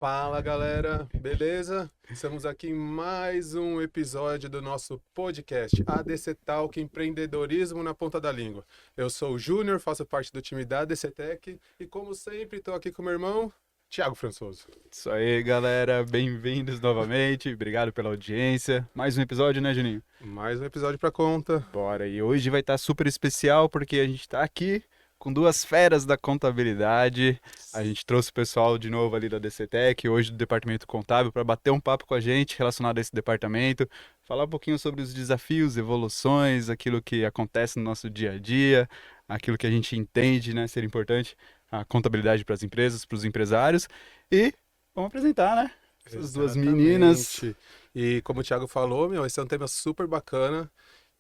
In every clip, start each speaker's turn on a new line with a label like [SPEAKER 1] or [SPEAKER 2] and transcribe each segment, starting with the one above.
[SPEAKER 1] Fala galera, beleza? Estamos aqui em mais um episódio do nosso podcast ADC Talk Empreendedorismo na Ponta da Língua. Eu sou o Júnior, faço parte do time da ADC Tech e como sempre estou aqui com meu irmão, Thiago Françoso.
[SPEAKER 2] Isso aí, galera. Bem-vindos novamente. Obrigado pela audiência. Mais um episódio, né, Juninho?
[SPEAKER 1] Mais um episódio para conta.
[SPEAKER 2] Bora. E hoje vai estar super especial porque a gente está aqui com duas feras da contabilidade. A gente trouxe o pessoal de novo ali da DCTech, hoje do departamento contábil, para bater um papo com a gente relacionado a esse departamento, falar um pouquinho sobre os desafios, evoluções, aquilo que acontece no nosso dia a dia, aquilo que a gente entende, né, ser importante, a contabilidade para as empresas, para os empresários. E vamos apresentar, né? Essas duas meninas.
[SPEAKER 1] Exatamente. E como o Thiago falou, esse é um tema super bacana.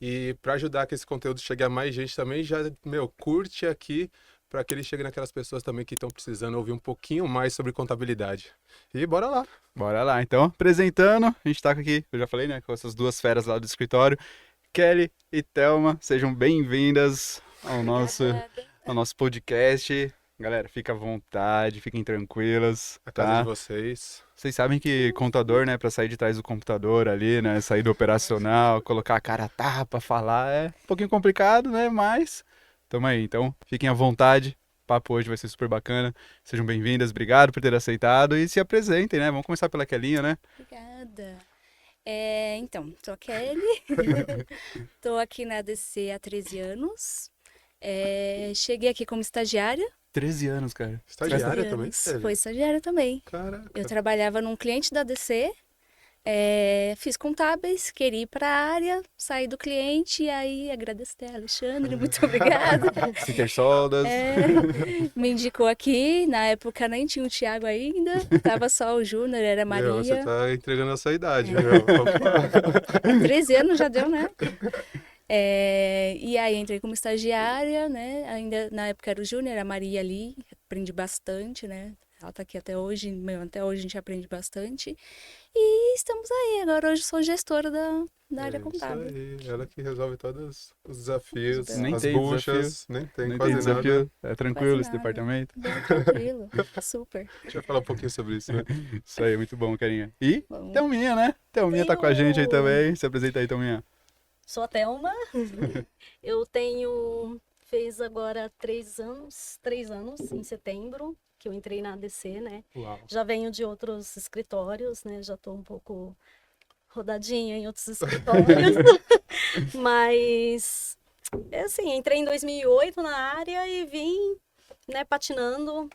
[SPEAKER 1] E para ajudar que esse conteúdo chegue a mais gente também, já, curte aqui para que ele chegue naquelas pessoas também que estão precisando ouvir um pouquinho mais sobre contabilidade. E bora lá.
[SPEAKER 2] Bora lá, então, apresentando, a gente tá aqui, eu já falei, né, com essas duas feras lá do escritório, Kelly e Thelma, sejam bem-vindas ao nosso podcast. Galera, fica à vontade, fiquem tranquilas,
[SPEAKER 1] A casa de
[SPEAKER 2] tá?
[SPEAKER 1] vocês.
[SPEAKER 2] Vocês sabem que contador, né, pra sair de trás do computador ali, né, sair do operacional, colocar a cara a tapa, falar, é um pouquinho complicado, né, mas tamo aí. Então, fiquem à vontade, o papo hoje vai ser super bacana. Sejam bem-vindas, obrigado por ter aceitado e se apresentem, né? Vamos começar pela Kelinha, né?
[SPEAKER 3] Obrigada. Então, sou a Kelly, tô aqui na ADC há 13 anos. Cheguei aqui como estagiária.
[SPEAKER 2] 13 anos, cara.
[SPEAKER 1] Estagiária
[SPEAKER 3] 13
[SPEAKER 1] também?
[SPEAKER 3] anos.
[SPEAKER 1] Teve?
[SPEAKER 3] Foi estagiária também.
[SPEAKER 1] Caraca.
[SPEAKER 3] Eu trabalhava num cliente da ADC, fiz contábeis, queria ir para a área, saí do cliente e aí agradeço até a Alexandre, muito obrigada.
[SPEAKER 2] Citer Soldas.
[SPEAKER 3] Me indicou aqui, na época nem tinha o Thiago ainda, tava só o Júnior, era a
[SPEAKER 1] Você
[SPEAKER 3] Maria.
[SPEAKER 1] tá entregando a sua idade,
[SPEAKER 3] É.
[SPEAKER 1] meu.
[SPEAKER 3] 13 anos já deu, né? E aí entrei como estagiária, né? Ainda na época era o Júnior, a Maria ali, aprendi bastante, né? Ela tá aqui até hoje, até hoje a gente aprende bastante. E estamos aí, agora hoje sou gestora da área
[SPEAKER 1] É isso
[SPEAKER 3] contábil.
[SPEAKER 1] aí. Ela que resolve todos os desafios,
[SPEAKER 2] Nem
[SPEAKER 1] as
[SPEAKER 2] tem
[SPEAKER 1] buchas, nem tem
[SPEAKER 2] Não
[SPEAKER 1] quase
[SPEAKER 2] tem
[SPEAKER 1] nada.
[SPEAKER 2] desafio. É tranquilo
[SPEAKER 3] Quase
[SPEAKER 2] esse
[SPEAKER 3] nada.
[SPEAKER 2] departamento.
[SPEAKER 3] Bem tranquilo, super.
[SPEAKER 1] A gente vai falar um pouquinho sobre isso, né?
[SPEAKER 2] Isso aí, muito bom, carinha. E
[SPEAKER 3] Bom,
[SPEAKER 2] Thelminha, né? Thelminha tá com a gente aí também. Se apresenta aí, Thelminha.
[SPEAKER 4] Sou a Thelma. Eu tenho. Fez agora 3 anos em setembro, que eu entrei na ADC, né?
[SPEAKER 1] Uau.
[SPEAKER 4] Já venho de outros escritórios, né? Já tô um pouco rodadinha em outros escritórios. Mas, assim, entrei em 2008 na área e vim, né, patinando,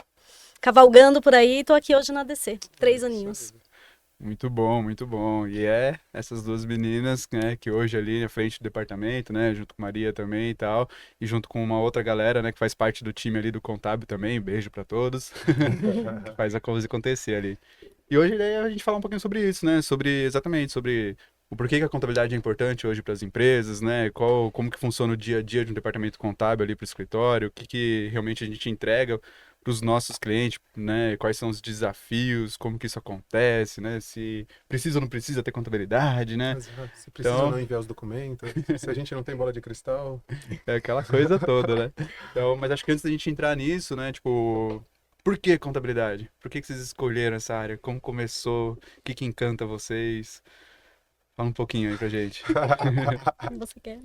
[SPEAKER 4] cavalgando por aí. Tô aqui hoje na ADC, 3 aninhos.
[SPEAKER 2] Muito bom, muito bom. E é essas duas meninas, né, que hoje ali na frente do departamento, né, junto com Maria também e tal, e junto com uma outra galera, né, que faz parte do time ali do contábil também. Beijo pra todos. Que faz a coisa acontecer ali. E hoje daí, a gente fala um pouquinho sobre isso, né, exatamente sobre o porquê que a contabilidade é importante hoje para as empresas, né, como que funciona o dia a dia de um departamento contábil ali para o escritório, o que realmente a gente entrega para os nossos clientes, né? Quais são os desafios, como que isso acontece, né? Se precisa ou não precisa ter contabilidade, né?
[SPEAKER 1] Exato. Se precisa ou
[SPEAKER 2] Então,
[SPEAKER 1] não enviar os documentos, se a gente não tem bola de cristal.
[SPEAKER 2] é aquela coisa toda, né? Então, mas acho que antes da gente entrar nisso, né? Tipo, por que contabilidade? Por que vocês escolheram essa área? Como começou? O que encanta vocês? Fala um pouquinho aí pra gente.
[SPEAKER 4] Você quer?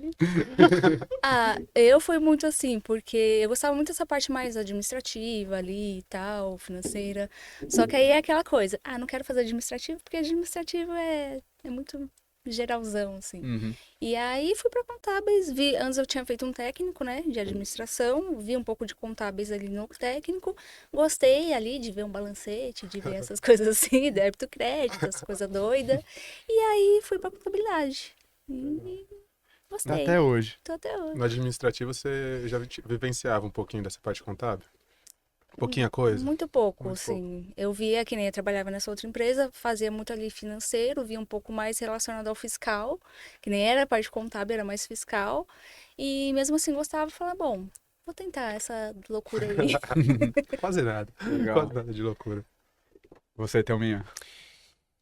[SPEAKER 3] Eu fui muito assim, porque eu gostava muito dessa parte mais administrativa ali e tal, financeira. Só que aí é aquela coisa, não quero fazer administrativo, porque administrativo é muito geralzão, assim.
[SPEAKER 2] Uhum.
[SPEAKER 3] E aí fui para contábeis, antes eu tinha feito um técnico, né, de administração, vi um pouco de contábeis ali no técnico, gostei ali de ver um balancete, de ver essas coisas assim, débito, crédito, essas coisas doidas. E aí fui para contabilidade. E gostei.
[SPEAKER 2] Até hoje.
[SPEAKER 3] Tô até hoje.
[SPEAKER 1] No administrativo, você já vivenciava um pouquinho dessa parte contábil? Pouquinha coisa?
[SPEAKER 3] Muito pouco,
[SPEAKER 1] Muito
[SPEAKER 3] assim. Eu via que nem eu trabalhava nessa outra empresa, fazia muito ali financeiro, via um pouco mais relacionado ao fiscal, que nem era a parte contábil, era mais fiscal. E mesmo assim gostava, falava, bom, vou tentar essa loucura aí.
[SPEAKER 1] Quase nada.
[SPEAKER 2] Legal.
[SPEAKER 1] Quase nada de loucura.
[SPEAKER 2] Você, Thelminha?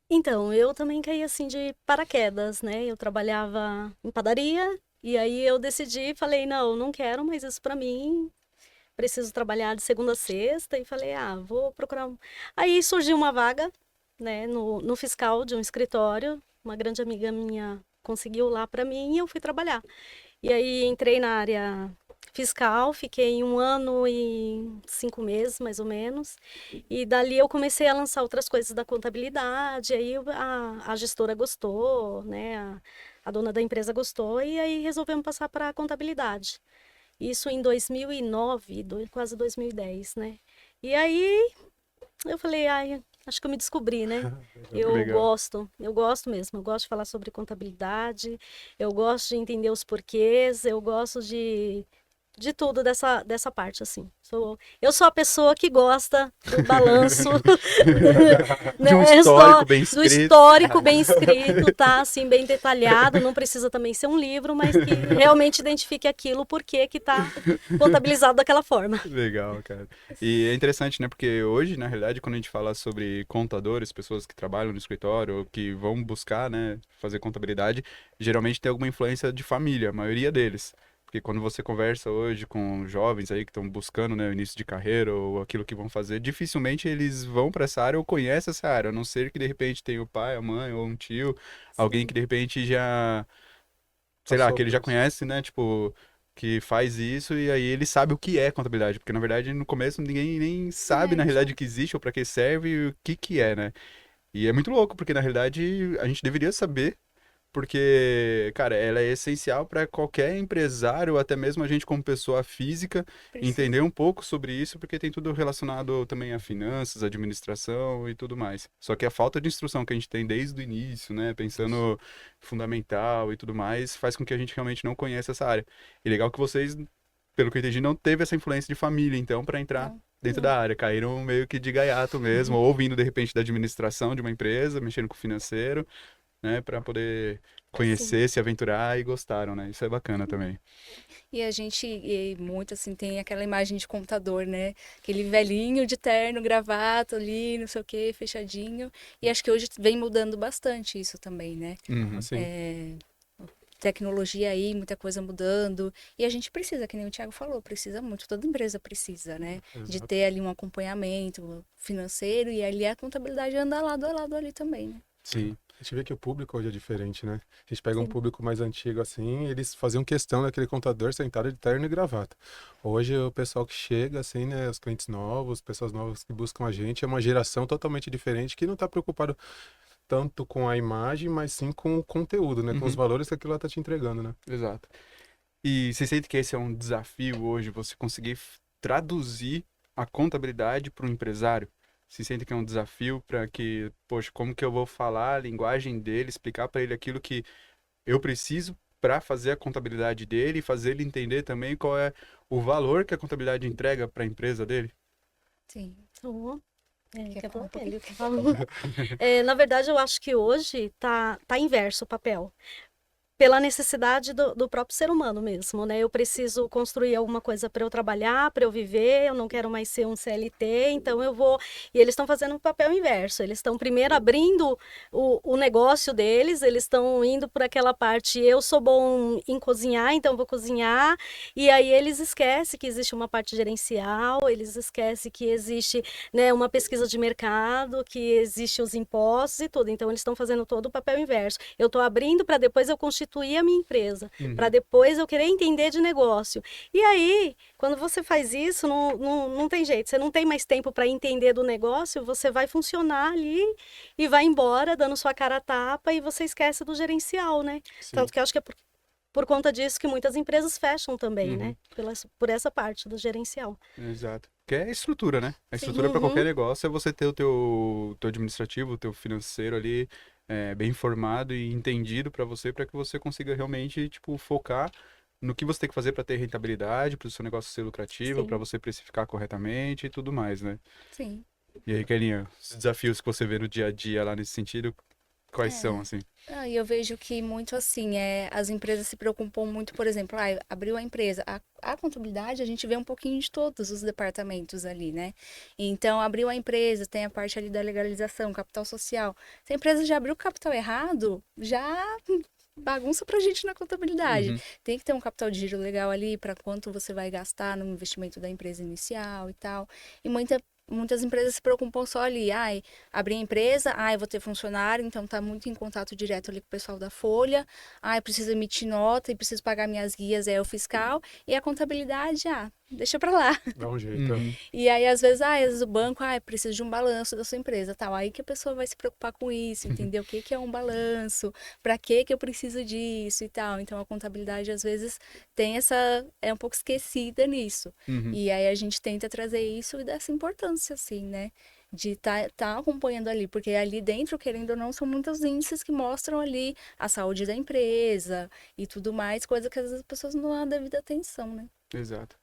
[SPEAKER 4] Então, eu também caí assim de paraquedas, né? Eu trabalhava em padaria e aí eu decidi, falei, não, não quero mais isso pra mim. preciso trabalhar de segunda a sexta, e falei, vou procurar Aí surgiu uma vaga, né, no fiscal de um escritório, uma grande amiga minha conseguiu lá para mim e eu fui trabalhar. E aí entrei na área fiscal, fiquei 1 ano e 5 meses, mais ou menos. E dali eu comecei a lançar outras coisas da contabilidade, aí a gestora gostou, né, a dona da empresa gostou, e aí resolvemos passar para a contabilidade. Isso em 2009, quase 2010, né? E aí eu falei, acho que eu me descobri, né? Eu
[SPEAKER 2] Legal.
[SPEAKER 4] gosto mesmo, eu gosto de falar sobre contabilidade, eu gosto de entender os porquês, eu gosto de tudo dessa parte, assim. Eu sou a pessoa que gosta do balanço,
[SPEAKER 2] De um
[SPEAKER 4] né?
[SPEAKER 2] histórico bem
[SPEAKER 4] Do
[SPEAKER 2] escrito.
[SPEAKER 4] histórico bem escrito, tá? Assim, bem detalhado, não precisa também ser um livro, mas que realmente identifique aquilo, por que tá contabilizado daquela forma.
[SPEAKER 2] Legal, cara. E é interessante, né? Porque hoje, na realidade, quando a gente fala sobre contadores, pessoas que trabalham no escritório ou que vão buscar, né, fazer contabilidade, geralmente tem alguma influência de família, a maioria deles. Porque quando você conversa hoje com jovens aí que estão buscando, né, o início de carreira ou aquilo que vão fazer, dificilmente eles vão para essa área ou conhecem essa área, a não ser que de repente tenha o pai, a mãe ou um tio, alguém que de repente já sei lá,
[SPEAKER 1] Passou
[SPEAKER 2] que ele
[SPEAKER 1] por
[SPEAKER 2] já
[SPEAKER 1] isso.
[SPEAKER 2] conhece, né? Tipo, que faz isso e aí ele sabe o que é contabilidade. Porque, na verdade, no começo ninguém nem sabe, na realidade, o que existe ou para que serve e o que é, né? E é muito louco, porque, na realidade, a gente deveria saber, porque, cara, ela é essencial para qualquer empresário, ou até mesmo a gente como pessoa física,
[SPEAKER 3] Precisa.
[SPEAKER 2] entender um pouco sobre isso, porque tem tudo relacionado também a finanças, administração e tudo mais. Só que a falta de instrução que a gente tem desde o início, né, pensando fundamental e tudo mais, faz com que a gente realmente não conheça essa área. E legal que vocês, pelo que eu entendi, não teve essa influência de família, então, para entrar
[SPEAKER 3] Não.
[SPEAKER 2] dentro da área. Caíram meio que de gaiato mesmo, ou vindo de repente da administração de uma empresa, mexendo com o financeiro, né, para poder
[SPEAKER 4] Sim.
[SPEAKER 2] conhecer, se aventurar e gostaram, né? Isso é bacana também.
[SPEAKER 3] E a gente, muito assim, tem aquela imagem de computador, né? Aquele velhinho de terno, gravata ali, não sei o quê, fechadinho. E acho que hoje vem mudando bastante isso também, né?
[SPEAKER 2] Uhum.
[SPEAKER 1] Assim,
[SPEAKER 3] Tecnologia aí, muita coisa mudando. E a gente precisa, que nem o Thiago falou, precisa muito, toda empresa precisa, né? De
[SPEAKER 1] exato.
[SPEAKER 3] ter ali um acompanhamento financeiro e ali a contabilidade anda lado a lado ali também, né?
[SPEAKER 2] Sim.
[SPEAKER 1] A gente vê que o público hoje é diferente, né? A gente pega um
[SPEAKER 3] Sim.
[SPEAKER 1] público mais antigo assim, eles faziam questão daquele contador sentado de terno e gravata. Hoje o pessoal que chega, assim, né? Os clientes novos, pessoas novas que buscam a gente, é uma geração totalmente diferente que não está preocupado tanto com a imagem, mas sim com o conteúdo, né? Com os
[SPEAKER 2] Uhum.
[SPEAKER 1] valores que aquilo lá tá te entregando, né?
[SPEAKER 2] Exato. E você sente que esse é um desafio hoje, você conseguir traduzir a contabilidade para o empresário? Você sente que é um desafio para que, poxa, como que eu vou falar a linguagem dele, explicar para ele aquilo que eu preciso para fazer a contabilidade dele e fazer ele entender também qual é o valor que a contabilidade entrega para a empresa dele?
[SPEAKER 3] Sim.
[SPEAKER 4] Então,
[SPEAKER 3] Quer
[SPEAKER 4] quer
[SPEAKER 3] falar
[SPEAKER 4] falar?
[SPEAKER 3] um pouquinho?
[SPEAKER 4] Ele que falou. Na verdade, eu acho que hoje tá inverso o papel. Pela necessidade do próprio ser humano mesmo, né? Eu preciso construir alguma coisa para eu trabalhar, para eu viver, eu não quero mais ser um CLT, então eu vou. E eles estão fazendo o papel inverso, eles estão primeiro abrindo o negócio deles, eles estão indo por aquela parte, eu sou bom em cozinhar, então vou cozinhar, e aí eles esquecem que existe uma parte gerencial, eles esquecem que existe, né, uma pesquisa de mercado, que existe os impostos e tudo, então eles estão fazendo todo o papel inverso. Eu estou abrindo para depois eu constituir a minha empresa, para
[SPEAKER 2] Uhum.
[SPEAKER 4] depois eu querer entender de negócio. E aí, quando você faz isso, não tem jeito, você não tem mais tempo para entender do negócio, você vai funcionar ali e vai embora dando sua cara a tapa e você esquece do gerencial, né?
[SPEAKER 1] Sim.
[SPEAKER 4] Tanto que eu acho que é por conta disso que muitas empresas fecham também,
[SPEAKER 2] Uhum.
[SPEAKER 4] né? Por essa parte do gerencial.
[SPEAKER 2] Exato. Que é a estrutura, né? A
[SPEAKER 3] Sim.
[SPEAKER 2] estrutura para
[SPEAKER 4] Uhum.
[SPEAKER 2] qualquer negócio é você ter o teu administrativo, o teu financeiro ali bem informado e entendido para que você consiga realmente, tipo, focar no que você tem que fazer para ter rentabilidade, para o seu negócio ser lucrativo, para
[SPEAKER 4] Sim.
[SPEAKER 2] você precificar corretamente e tudo mais, né?
[SPEAKER 3] Sim.
[SPEAKER 2] E aí, Kelinha, os desafios que você vê no dia a dia lá nesse sentido, quais são,
[SPEAKER 3] É.
[SPEAKER 2] assim?
[SPEAKER 3] E eu vejo que muito assim, as empresas se preocupam muito, por exemplo, abriu a empresa. A contabilidade, a gente vê um pouquinho de todos os departamentos ali, né? Então, abriu a empresa, tem a parte ali da legalização, capital social. Se a empresa já abriu o capital errado, já bagunça pra gente na contabilidade.
[SPEAKER 2] Uhum.
[SPEAKER 3] Tem que ter um capital de giro legal ali para quanto você vai gastar no investimento da empresa inicial e tal. E muitas empresas se preocupam só ali, abrir a empresa, eu vou ter funcionário, então tá muito em contato direto ali com o pessoal da folha, preciso emitir nota e preciso pagar minhas guias, é o fiscal, e a contabilidade, deixa pra lá.
[SPEAKER 1] Dá um jeito.
[SPEAKER 2] Uhum.
[SPEAKER 3] E aí, às vezes o banco, preciso de um balanço da sua empresa, tal. Aí que a pessoa vai se preocupar com isso, entender o que que é um balanço, pra que eu preciso disso e tal. Então, a contabilidade, às vezes, é um pouco esquecida nisso.
[SPEAKER 2] Uhum.
[SPEAKER 3] E aí, a gente tenta trazer isso e dessa importância, assim, né? De tá acompanhando ali, porque ali dentro, querendo ou não, são muitos índices que mostram ali a saúde da empresa e tudo mais, coisa que às vezes as pessoas não dão a devida atenção, né?
[SPEAKER 2] Exato.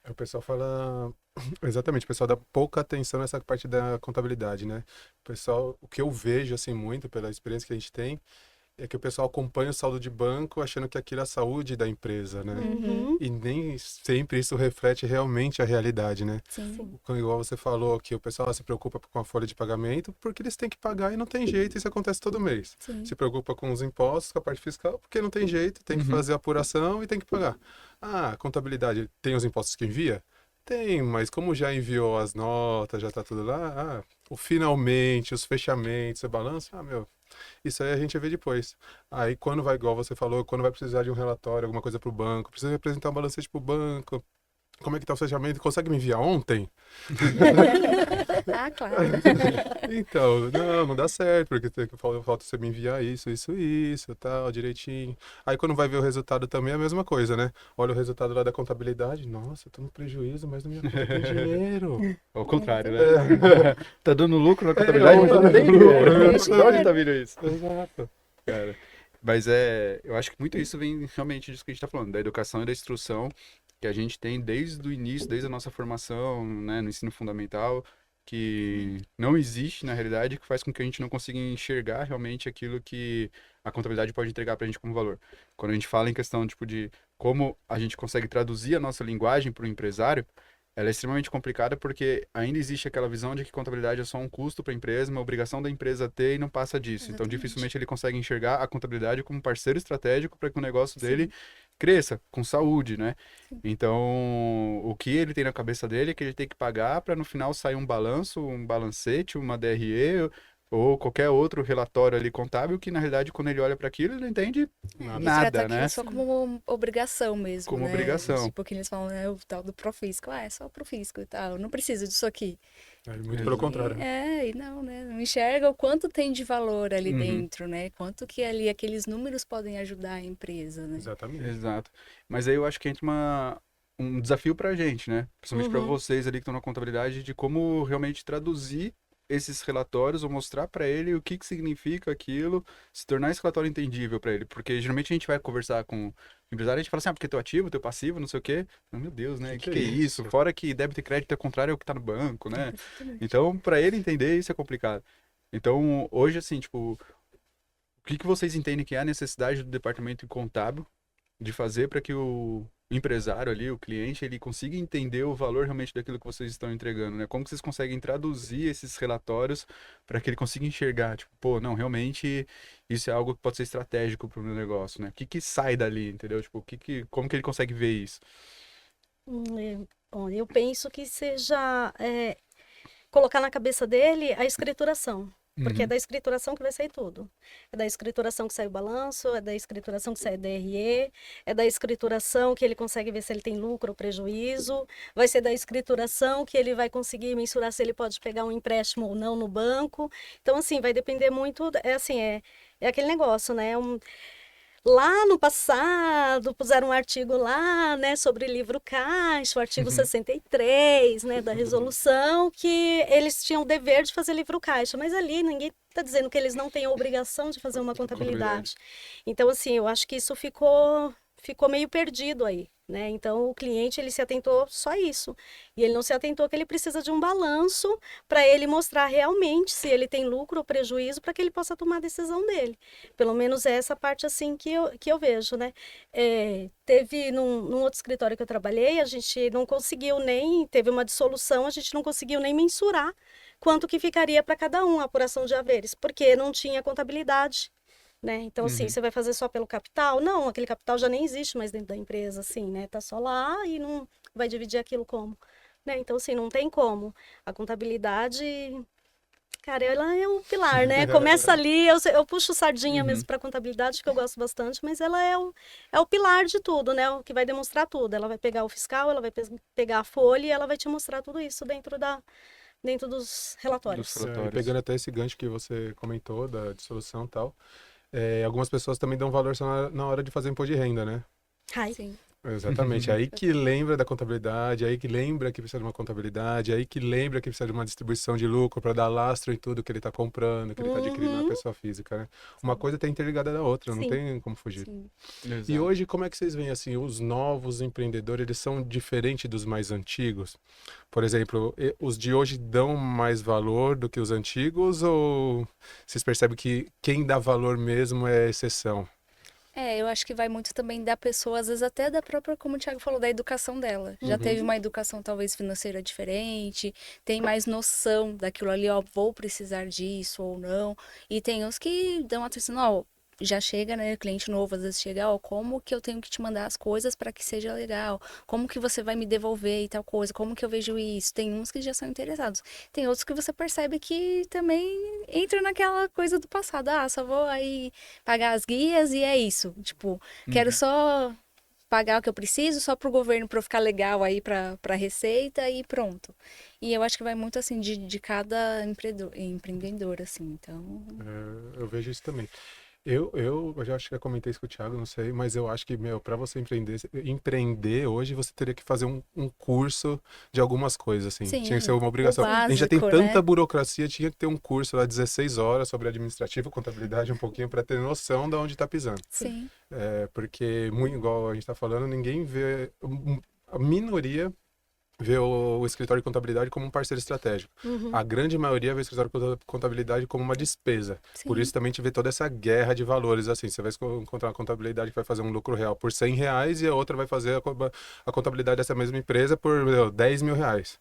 [SPEAKER 1] O pessoal fala. Exatamente, o pessoal dá pouca atenção nessa parte da contabilidade, né? O pessoal, o que eu vejo, assim, muito pela experiência que a gente tem, é que o pessoal acompanha o saldo de banco achando que aquilo é a saúde da empresa, né?
[SPEAKER 4] Uhum.
[SPEAKER 1] E nem sempre isso reflete realmente a realidade, né?
[SPEAKER 3] Sim.
[SPEAKER 1] Igual você falou que o pessoal se preocupa com a folha de pagamento porque eles têm que pagar e não tem jeito, isso acontece todo mês.
[SPEAKER 3] Sim.
[SPEAKER 1] Se preocupa com os impostos, com a parte fiscal, porque não tem jeito, tem que
[SPEAKER 2] Uhum.
[SPEAKER 1] fazer a apuração e tem que pagar. A contabilidade tem os impostos que envia? Tem, mas como já enviou as notas, já tá tudo lá, o finalmente, os fechamentos, o balanço, isso aí a gente vê depois. Aí quando vai, igual você falou, quando vai precisar de um relatório, alguma coisa pro banco, precisa apresentar um balancete pro banco, como é que tá o fechamento? Consegue me enviar ontem?
[SPEAKER 3] Claro.
[SPEAKER 1] Então, não dá certo, porque falta você me enviar isso, tal, direitinho. Aí quando vai ver o resultado também é a mesma coisa, né? Olha o resultado lá da contabilidade, nossa, eu tô no prejuízo, mas na minha conta tem dinheiro.
[SPEAKER 2] Ao contrário, né? Tá dando lucro na contabilidade, mas
[SPEAKER 1] não
[SPEAKER 2] não
[SPEAKER 1] tem
[SPEAKER 2] tem
[SPEAKER 1] lucro.
[SPEAKER 2] dinheiro. De onde tá vindo isso?
[SPEAKER 1] Exato.
[SPEAKER 2] Cara, mas eu acho que muito isso vem realmente disso que a gente tá falando, da educação e da instrução que a gente tem desde o início, desde a nossa formação, né, no ensino fundamental, que não existe na realidade, que faz com que a gente não consiga enxergar realmente aquilo que a contabilidade pode entregar pra gente como valor. Quando a gente fala em questão, tipo, de como a gente consegue traduzir a nossa linguagem para o empresário, ela é extremamente complicada porque ainda existe aquela visão de que contabilidade é só um custo para a empresa, uma obrigação da empresa ter e não passa disso. Então,
[SPEAKER 3] Exatamente.
[SPEAKER 2] dificilmente ele consegue enxergar a contabilidade como um parceiro estratégico para que o negócio
[SPEAKER 3] Sim.
[SPEAKER 2] dele cresça com saúde, né?
[SPEAKER 3] Sim.
[SPEAKER 2] Então, o que ele tem na cabeça dele é que ele tem que pagar para no final sair um balanço, um balancete, uma DRE ou qualquer outro relatório ali contábil que na realidade quando ele olha para aquilo ele não entende
[SPEAKER 1] Nada.
[SPEAKER 3] Ele
[SPEAKER 2] nada,
[SPEAKER 3] trata aquilo
[SPEAKER 2] né?
[SPEAKER 3] só como uma obrigação mesmo,
[SPEAKER 2] Como
[SPEAKER 3] né?
[SPEAKER 2] obrigação.
[SPEAKER 3] Tipo, que eles falam, né, o tal do Profisco. É só o Profisco e tal, eu não preciso disso aqui.
[SPEAKER 1] Muito pelo contrário.
[SPEAKER 3] E não, né? Não enxerga o quanto tem de valor ali
[SPEAKER 2] Uhum.
[SPEAKER 3] dentro, né? Quanto que ali aqueles números podem ajudar a empresa, né?
[SPEAKER 1] Exatamente.
[SPEAKER 2] Exato. Mas aí eu acho que entra um desafio pra gente, né? Principalmente pra
[SPEAKER 4] Uhum.
[SPEAKER 2] vocês ali que estão na contabilidade, de como realmente traduzir esses relatórios ou mostrar pra ele o que significa aquilo, se tornar esse relatório entendível pra ele. Porque geralmente a gente vai conversar com o empresário e a gente fala assim, porque teu ativo, teu passivo, não sei o quê. Meu Deus, né?
[SPEAKER 1] Que
[SPEAKER 2] Que é isso?
[SPEAKER 1] isso?
[SPEAKER 2] Fora que débito e crédito é contrário ao que tá no banco, né?
[SPEAKER 3] Exatamente.
[SPEAKER 2] Então, pra ele entender, isso é complicado. Então, hoje, assim, tipo, o que vocês entendem que é a necessidade do departamento contábil de fazer para que o empresário ali, o cliente, ele consiga entender o valor realmente daquilo que vocês estão entregando, né? Como que vocês conseguem traduzir esses relatórios para que ele consiga enxergar, tipo, pô, não, realmente isso é algo que pode ser estratégico para o meu negócio, né? O que sai dali, entendeu? Tipo, como que ele consegue ver isso?
[SPEAKER 4] Bom, eu penso que seja colocar na cabeça dele a escrituração. Porque é da escrituração que vai sair tudo. É da escrituração que sai o balanço, é da escrituração que sai a DRE, é da escrituração que ele consegue ver se ele tem lucro ou prejuízo, vai ser da escrituração que ele vai conseguir mensurar se ele pode pegar um empréstimo ou não no banco. Então, assim, vai depender muito, é aquele negócio, né? Lá no passado, puseram um artigo lá, né, sobre livro caixa, o artigo 63, né, da resolução, que eles tinham o dever de fazer livro caixa, mas ali ninguém está dizendo que eles não têm a obrigação de fazer uma contabilidade. Então, assim, eu acho que isso ficou meio perdido aí, né? Então, o cliente, ele se atentou só a isso. E ele não se atentou que ele precisa de um balanço para ele mostrar realmente se ele tem lucro ou prejuízo para que ele possa tomar a decisão dele. Pelo menos é essa parte, assim, que eu vejo, né? Teve num outro escritório que eu trabalhei, a gente não conseguiu teve uma dissolução, a gente não conseguiu nem mensurar quanto que ficaria para cada um a apuração de haveres, porque não tinha contabilidade né? Então, assim, você vai fazer só pelo capital? Não, aquele capital já nem existe mais dentro da empresa, assim, né? Tá só lá e não vai dividir aquilo como, né? Então, assim, não tem como. A contabilidade, cara, ela é um pilar, né? Começa ali, eu puxo sardinha mesmo para contabilidade, que eu gosto bastante, mas ela é o pilar de tudo, né? O que vai demonstrar tudo. Ela vai pegar o fiscal, ela vai pegar a folha e ela vai te mostrar tudo isso dentro dos relatórios.
[SPEAKER 1] E pegando até esse gancho que você comentou da dissolução e tal, algumas pessoas também dão valor só na hora de fazer imposto de renda, né?
[SPEAKER 4] Ai.
[SPEAKER 3] Sim.
[SPEAKER 1] Exatamente. Aí que lembra da contabilidade, aí que lembra que precisa de uma contabilidade, aí que lembra que precisa de uma distribuição de lucro para dar lastro em tudo que ele está comprando, que ele está adquirindo na pessoa física, né? Uma coisa está interligada da outra, não
[SPEAKER 4] Sim.
[SPEAKER 1] tem como fugir.
[SPEAKER 3] Sim.
[SPEAKER 1] E hoje, como é que vocês veem, assim, os novos empreendedores, eles são diferentes dos mais antigos? Por exemplo, os de hoje dão mais valor do que os antigos ou vocês percebem que quem dá valor mesmo é a exceção?
[SPEAKER 3] Eu acho que vai muito também da pessoa, às vezes até da própria, como o Thiago falou, da educação dela. Já teve uma educação talvez financeira diferente, tem mais noção daquilo ali, ó, vou precisar disso ou não. E tem uns que dão atenção, ó, já chega, né, cliente novo, às vezes chega, ó, como que eu tenho que te mandar as coisas para que seja legal? Como que você vai me devolver e tal coisa? Como que eu vejo isso? Tem uns que já são interessados. Tem outros que você percebe que também entra naquela coisa do passado. Ah, só vou aí pagar as guias e é isso. Tipo, quero só pagar o que eu preciso, só pro governo para eu ficar legal aí pra receita e pronto. E eu acho que vai muito assim de cada empreendedor, assim, então...
[SPEAKER 1] Eu vejo isso também. Eu já acho que já comentei isso com o Thiago, não sei, mas eu acho que, para você empreender hoje, você teria que fazer um curso de algumas coisas, assim.
[SPEAKER 3] Sim,
[SPEAKER 1] Tinha que ser uma obrigação.
[SPEAKER 3] o
[SPEAKER 1] A gente já tem
[SPEAKER 3] básico,
[SPEAKER 1] tanta
[SPEAKER 3] né?
[SPEAKER 1] burocracia, tinha que ter um curso lá, 16 horas, sobre administrativo, contabilidade, um pouquinho, para ter noção de onde está pisando.
[SPEAKER 3] Sim.
[SPEAKER 1] Porque, muito igual a gente está falando, ninguém vê... A minoria vê o escritório de contabilidade como um parceiro estratégico. A grande maioria vê o escritório de contabilidade como uma despesa.
[SPEAKER 3] Sim.
[SPEAKER 1] Por isso também a gente vê toda essa guerra de valores, assim, você vai encontrar uma contabilidade que vai fazer um lucro real por R$100 e a outra vai fazer a contabilidade dessa mesma empresa por R$10.000.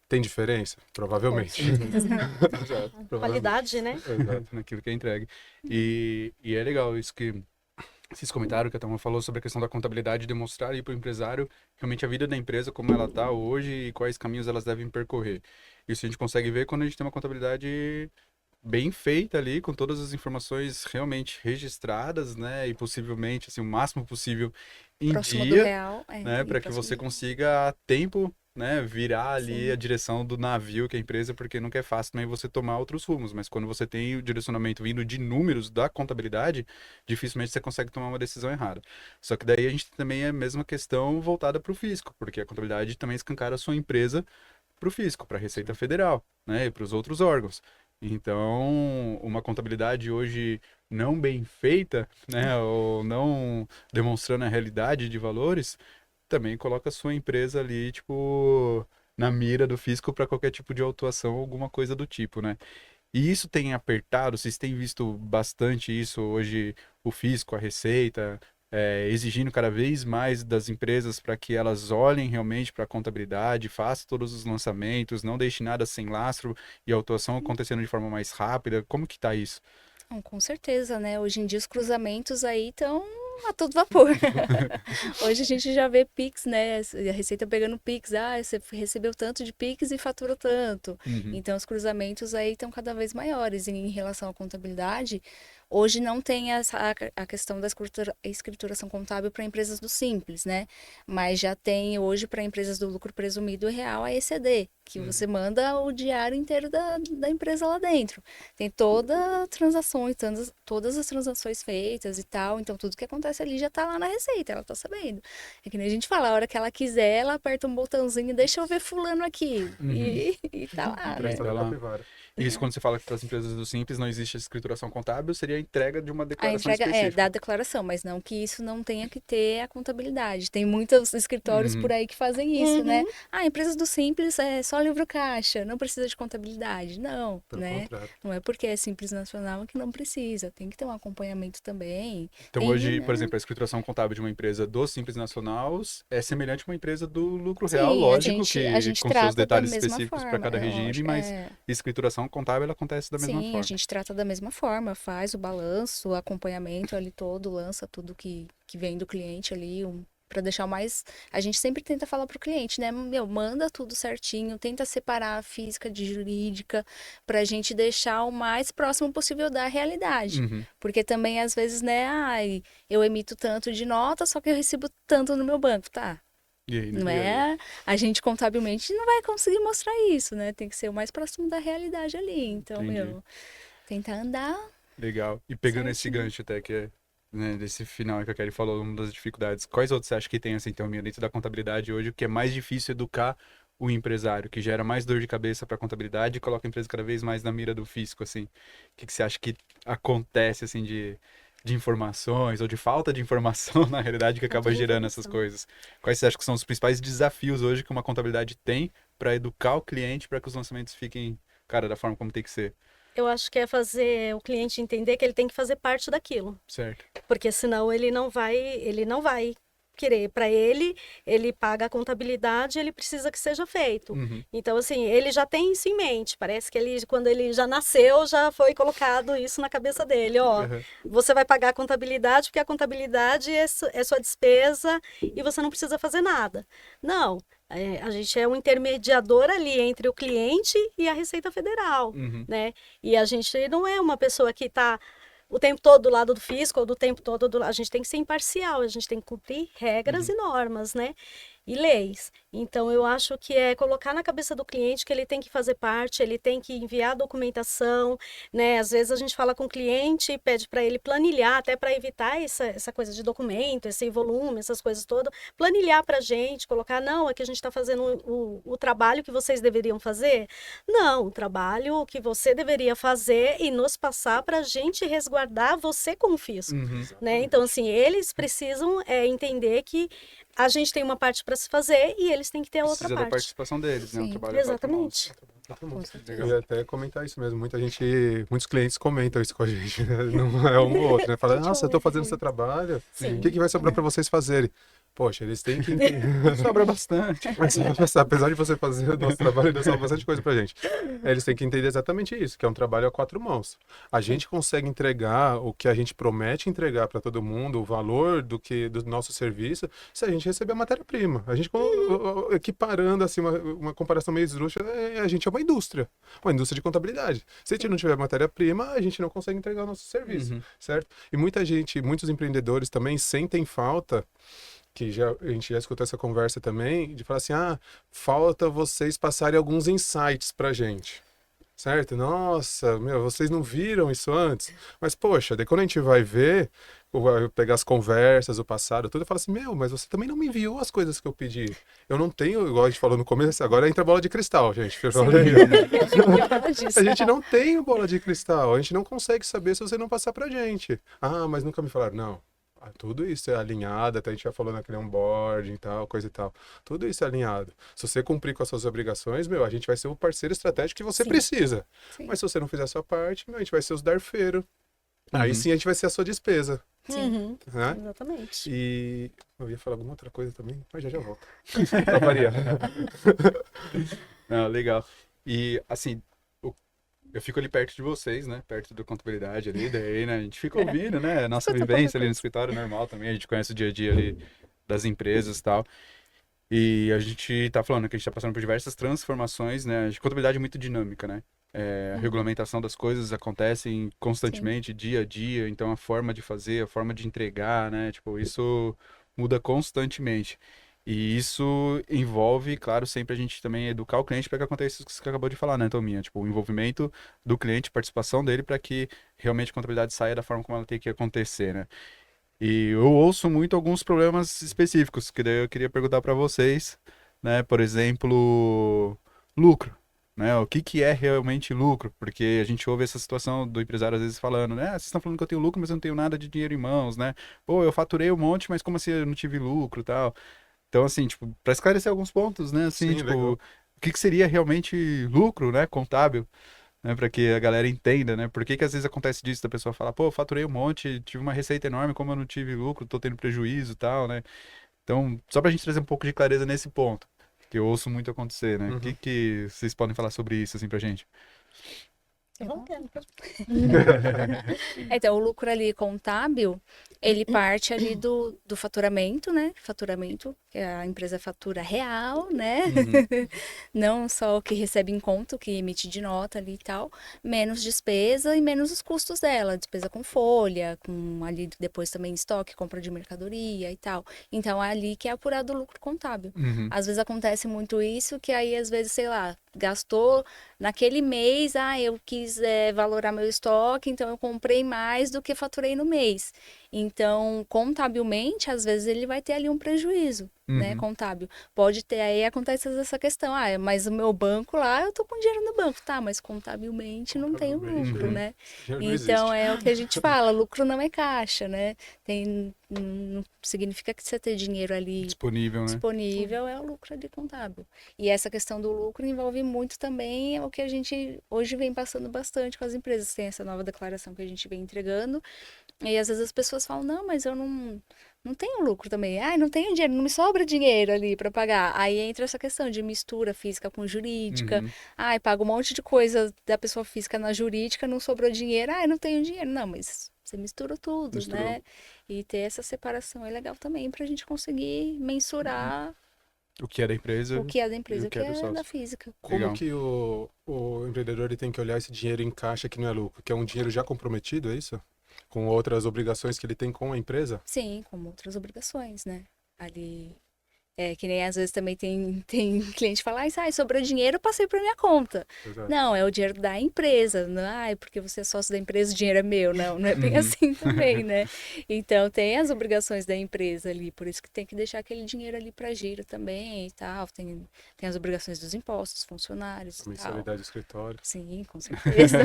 [SPEAKER 1] Tem diferença? Provavelmente.
[SPEAKER 2] Exato.
[SPEAKER 4] Qualidade, né?
[SPEAKER 1] Exato.
[SPEAKER 2] Naquilo que é entregue. E é legal isso que vocês comentaram, que a Thelma falou sobre a questão da contabilidade, demonstrar aí para o empresário realmente a vida da empresa, como ela está hoje e quais caminhos elas devem percorrer. Isso a gente consegue ver quando a gente tem uma contabilidade bem feita ali, com todas as informações realmente registradas, né? E possivelmente, assim, o máximo possível em
[SPEAKER 3] Próximo do
[SPEAKER 2] dia,
[SPEAKER 3] real.
[SPEAKER 2] né?
[SPEAKER 3] E
[SPEAKER 2] Para que
[SPEAKER 3] próximo
[SPEAKER 2] você
[SPEAKER 3] do-
[SPEAKER 2] consiga a tempo, né? Virar ali
[SPEAKER 3] Sim.
[SPEAKER 2] a direção do navio que é a empresa, porque nunca é fácil também você tomar outros rumos. Mas quando você tem o direcionamento vindo de números da contabilidade, dificilmente você consegue tomar uma decisão errada. Só que daí a gente também é a mesma questão voltada para o fisco, porque a contabilidade também escancara a sua empresa para o fisco, para a Receita Federal, né? E para os outros órgãos. Então, uma contabilidade hoje não bem feita, né, ou não demonstrando a realidade de valores, também coloca a sua empresa ali, tipo, na mira do fisco para qualquer tipo de autuação, alguma coisa do tipo, né? E isso tem apertado, vocês têm visto bastante isso hoje, o fisco, a Receita, exigindo cada vez mais das empresas para que elas olhem realmente para a contabilidade, façam todos os lançamentos, não deixem nada sem lastro e a autuação acontecendo de forma mais rápida. Como que tá isso?
[SPEAKER 3] Não, com certeza, né? Hoje em dia os cruzamentos aí estão a todo vapor. Hoje a gente já vê Pix, né? A Receita pegando Pix. Ah, você recebeu tanto de Pix e faturou tanto. Então os cruzamentos aí estão cada vez maiores. E em relação à contabilidade, hoje não tem a questão da escrituração contábil para empresas do Simples, né? Mas já tem hoje para empresas do lucro presumido e real a ECD, que você manda o diário inteiro da empresa lá dentro. Tem todas as transações feitas e tal. Então tudo que acontece ali já tá lá na Receita, ela tá sabendo. É que nem a gente fala, a hora que ela quiser, ela aperta um botãozinho e deixa eu ver fulano aqui. E tá lá, né?
[SPEAKER 1] Presta da
[SPEAKER 2] Lá.
[SPEAKER 1] capivara.
[SPEAKER 2] Isso quando você fala que para as empresas do Simples não existe a escrituração contábil, seria a entrega de uma
[SPEAKER 3] A
[SPEAKER 2] declaração
[SPEAKER 3] entrega
[SPEAKER 2] específica.
[SPEAKER 3] da declaração, mas não que isso não tenha que ter a contabilidade. Tem muitos escritórios por aí que fazem isso, né? Ah, empresas do Simples é só só livro caixa, não precisa de contabilidade. Não,
[SPEAKER 1] Pelo
[SPEAKER 3] né?
[SPEAKER 1] contrário.
[SPEAKER 3] Não é porque é Simples Nacional que não precisa. Tem que ter um acompanhamento também.
[SPEAKER 2] Então
[SPEAKER 3] Tem,
[SPEAKER 2] hoje,
[SPEAKER 3] né?
[SPEAKER 2] por exemplo, a escrituração contábil de uma empresa do Simples Nacional é semelhante a uma empresa do lucro
[SPEAKER 3] Sim,
[SPEAKER 2] real, lógico,
[SPEAKER 3] a gente
[SPEAKER 2] com
[SPEAKER 3] trata
[SPEAKER 2] seus detalhes
[SPEAKER 3] da mesma
[SPEAKER 2] específicos para
[SPEAKER 3] forma,
[SPEAKER 2] cada
[SPEAKER 3] é
[SPEAKER 2] regime,
[SPEAKER 3] lógico,
[SPEAKER 2] mas escrituração contábil ela acontece da mesma
[SPEAKER 3] Sim,
[SPEAKER 2] forma.
[SPEAKER 3] a gente trata da mesma forma, faz o balanço, o acompanhamento ali todo, lança tudo que vem do cliente ali, para deixar o mais. A gente sempre tenta falar pro cliente, né? Meu, manda tudo certinho, tenta separar a física de jurídica, pra gente deixar o mais próximo possível da realidade.
[SPEAKER 2] Uhum.
[SPEAKER 3] Porque também, às vezes, né? Ai, eu emito tanto de nota, só que eu recebo tanto no meu banco, tá?
[SPEAKER 2] E aí, né?
[SPEAKER 3] Não é? A gente contabilmente não vai conseguir mostrar isso, né? Tem que ser o mais próximo da realidade ali. Então,
[SPEAKER 2] Entendi.
[SPEAKER 3] meu, tentar andar.
[SPEAKER 2] Legal. E pegando esse
[SPEAKER 3] Certinho.
[SPEAKER 2] gancho até que é, né, desse final que a Kelly falou, uma das dificuldades, quais outros você acha que tem, assim, Thelminha, dentro da contabilidade hoje, o que é mais difícil educar o empresário, que gera mais dor de cabeça para a contabilidade e coloca a empresa cada vez mais na mira do fisco, assim? O que você acha que acontece, assim, de informações ou de falta de informação, na realidade, que acaba
[SPEAKER 4] Falta de
[SPEAKER 2] gerando essas
[SPEAKER 4] informação.
[SPEAKER 2] coisas? Quais você acha que são os principais desafios hoje que uma contabilidade tem para educar o cliente para que os lançamentos fiquem, cara, da forma como tem que ser,
[SPEAKER 4] Eu acho que é fazer o cliente entender que ele tem que fazer parte daquilo,
[SPEAKER 2] certo?
[SPEAKER 4] porque senão ele não vai querer. Para ele paga a contabilidade, ele precisa que seja feito.
[SPEAKER 2] Uhum.
[SPEAKER 4] Então, assim, ele já tem isso em mente. Parece que ele, quando ele já nasceu, já foi colocado isso na cabeça dele. Ó,
[SPEAKER 2] Uhum.
[SPEAKER 4] você vai pagar a contabilidade porque a contabilidade é sua despesa e você não precisa fazer nada. Não. A gente é um intermediador ali entre o cliente e a Receita Federal,
[SPEAKER 2] Uhum.
[SPEAKER 4] né? E a gente não é uma pessoa que está o tempo todo do lado do fisco ou do tempo todo do... A gente tem que ser imparcial, a gente tem que cumprir regras e normas, né? E leis. Então, eu acho que é colocar na cabeça do cliente que ele tem que fazer parte, ele tem que enviar a documentação, né? Às vezes a gente fala com o cliente e pede para ele planilhar, até para evitar essa coisa de documento, esse volume, essas coisas todas. Planilhar para a gente, colocar, não, aqui a gente está fazendo o trabalho que vocês deveriam fazer. Não, o trabalho que você deveria fazer e nos passar para a gente resguardar você como fisco.
[SPEAKER 2] Uhum.
[SPEAKER 4] Né? Então, assim, eles precisam entender que a gente tem uma parte para se fazer e eles têm que ter a outra
[SPEAKER 2] Precisa da
[SPEAKER 4] parte.
[SPEAKER 2] participação deles, né? Um
[SPEAKER 3] Sim.
[SPEAKER 2] trabalho a quatro mãos.
[SPEAKER 4] Exatamente.
[SPEAKER 1] Eu ia até comentar isso mesmo. Muitos clientes comentam isso com a gente, né? Não é um ou outro, né? Fala, nossa, eu tô fazendo seu trabalho.
[SPEAKER 4] Sim.
[SPEAKER 1] O que vai sobrar para vocês fazerem? Poxa, eles têm que entender.
[SPEAKER 2] Sobra bastante.
[SPEAKER 1] Mas, apesar de você fazer o nosso trabalho, ainda sobra bastante coisa pra gente. Eles têm que entender exatamente isso, que é um trabalho a quatro mãos. A gente consegue entregar o que a gente promete entregar para todo mundo, o valor do nosso serviço, se a gente receber a matéria-prima. A gente, equiparando assim, uma comparação meio esdrúxula, a gente é uma indústria de contabilidade. Se a gente não tiver matéria-prima, a gente não consegue entregar o nosso serviço,
[SPEAKER 2] Uhum.
[SPEAKER 1] certo? E muitos empreendedores também sentem falta, que a gente já escutou essa conversa também, de falar assim, falta vocês passarem alguns insights pra gente, certo? Nossa, vocês não viram isso antes? Mas, poxa, daí quando a gente vai ver, pegar as conversas, o passado, tudo, eu falo assim, mas você também não me enviou as coisas que eu pedi. Eu não tenho, igual a gente falou no começo, agora entra a bola de cristal, gente. Olha aí. A gente não tem bola de cristal, a gente não consegue saber se você não passar pra gente. Mas nunca me falaram, não. Tudo isso é alinhado, até a gente já falou naquele onboarding e tal, coisa e tal. Tudo isso é alinhado. Se você cumprir com as suas obrigações, a gente vai ser o parceiro estratégico que você
[SPEAKER 3] Sim.
[SPEAKER 1] precisa.
[SPEAKER 3] Sim.
[SPEAKER 1] Mas se você não fizer a sua parte, a gente vai ser os darfeiros. Aí
[SPEAKER 2] Uhum.
[SPEAKER 1] sim a gente vai ser a sua despesa,
[SPEAKER 4] Uhum.
[SPEAKER 1] né?
[SPEAKER 4] Exatamente.
[SPEAKER 1] E eu ia falar alguma outra coisa também, mas já volto. Pra variar.
[SPEAKER 2] Legal. E, assim, eu fico ali perto de vocês, né? Perto da contabilidade ali, daí, né? A gente fica ouvindo, né? A nossa
[SPEAKER 3] Escuta
[SPEAKER 2] vivência
[SPEAKER 3] pouca
[SPEAKER 2] ali no
[SPEAKER 3] coisa.
[SPEAKER 2] escritório normal também, a gente conhece o dia a dia ali das empresas e tal. E a gente tá falando que a gente tá passando por diversas transformações, né? A contabilidade é muito dinâmica, né? A regulamentação das coisas acontecem constantemente, dia a dia, então a forma de fazer, a forma de entregar, né? Tipo, isso muda constantemente. E isso envolve, claro, sempre a gente também educar o cliente para que aconteça isso que você acabou de falar, né, Tominha? Tipo, o envolvimento do cliente, participação dele para que realmente a contabilidade saia da forma como ela tem que acontecer, né? E eu ouço muito alguns problemas específicos, que daí eu queria perguntar para vocês, né? Por exemplo, lucro, né? O que é realmente lucro? Porque a gente ouve essa situação do empresário às vezes falando, né? Vocês estão falando que eu tenho lucro, mas eu não tenho nada de dinheiro em mãos, né? Pô, eu faturei um monte, mas como assim eu não tive lucro e tal? Então, assim, tipo, para esclarecer alguns pontos, né? Assim,
[SPEAKER 1] Sim,
[SPEAKER 2] tipo,
[SPEAKER 1] legal.
[SPEAKER 2] o que que seria realmente lucro, né, contábil, né, para que a galera entenda, né? Por que que às vezes acontece disso, da pessoa falar, pô, eu faturei um monte, tive uma receita enorme, como eu não tive lucro, tô tendo prejuízo e tal, né? Então, só pra gente trazer um pouco de clareza nesse ponto, que eu ouço muito acontecer, né? O que que vocês podem falar sobre isso, assim, pra gente?
[SPEAKER 4] Vamos ter.
[SPEAKER 3] Então, o lucro ali contábil, ele parte ali do faturamento, né? Faturamento, que a empresa fatura real, né? Não só o que recebe em conta, o que emite de nota ali e tal, menos despesa e menos os custos dela, despesa com folha, com ali depois também estoque, compra de mercadoria e tal. Então, é ali que é apurado o lucro contábil. Às vezes acontece muito isso, que aí às vezes, sei lá, gastou naquele mês, eu quis valorar meu estoque, então eu comprei mais do que faturei no mês. Então, contabilmente, às vezes ele vai ter ali um prejuízo, né, contábil. Pode ter, aí acontece essa questão, mas o meu banco lá, eu tô com dinheiro no banco, tá, mas contabilmente não tem o lucro, né?
[SPEAKER 1] Dinheiro não
[SPEAKER 3] Então,
[SPEAKER 1] existe.
[SPEAKER 3] é o que a gente fala, lucro não é caixa, né? Não significa que você ter dinheiro ali
[SPEAKER 2] Disponível, né?
[SPEAKER 3] disponível é o lucro ali contábil. E essa questão do lucro envolve muito também o que a gente hoje vem passando bastante com as empresas. Tem essa nova declaração que a gente vem entregando. E às vezes as pessoas falam, não, mas eu não tenho lucro também. Não tenho dinheiro, não me sobra dinheiro ali para pagar. Aí entra essa questão de mistura física com jurídica. Paga um monte de coisa da pessoa física na jurídica, não sobrou dinheiro. Não tenho dinheiro. Não, mas você mistura tudo,
[SPEAKER 1] Misturou.
[SPEAKER 3] né? E ter essa separação é legal também para a gente conseguir mensurar
[SPEAKER 2] O que é da empresa.
[SPEAKER 3] o que é da empresa
[SPEAKER 2] e
[SPEAKER 3] e o que é
[SPEAKER 2] do sócio.
[SPEAKER 3] da física.
[SPEAKER 1] Como
[SPEAKER 2] Legal.
[SPEAKER 1] que o empreendedor ele tem que olhar esse dinheiro em caixa que não é lucro? Que é um dinheiro já comprometido, é isso? Com outras obrigações que ele tem com a empresa?
[SPEAKER 3] Sim, como outras obrigações, né? Ali. Que nem às vezes também tem cliente que fala, sobrou dinheiro, eu passei para minha conta.
[SPEAKER 1] Exato.
[SPEAKER 3] Não, é o dinheiro da empresa. Não, porque você é sócio da empresa, o dinheiro é meu. Não é bem assim também, né? Então tem as obrigações da empresa ali, por isso que tem que deixar aquele dinheiro ali para giro também e tal. Tem as obrigações dos impostos, funcionários
[SPEAKER 1] A
[SPEAKER 3] e tal.
[SPEAKER 1] mensalidade do escritório.
[SPEAKER 3] Sim, com certeza.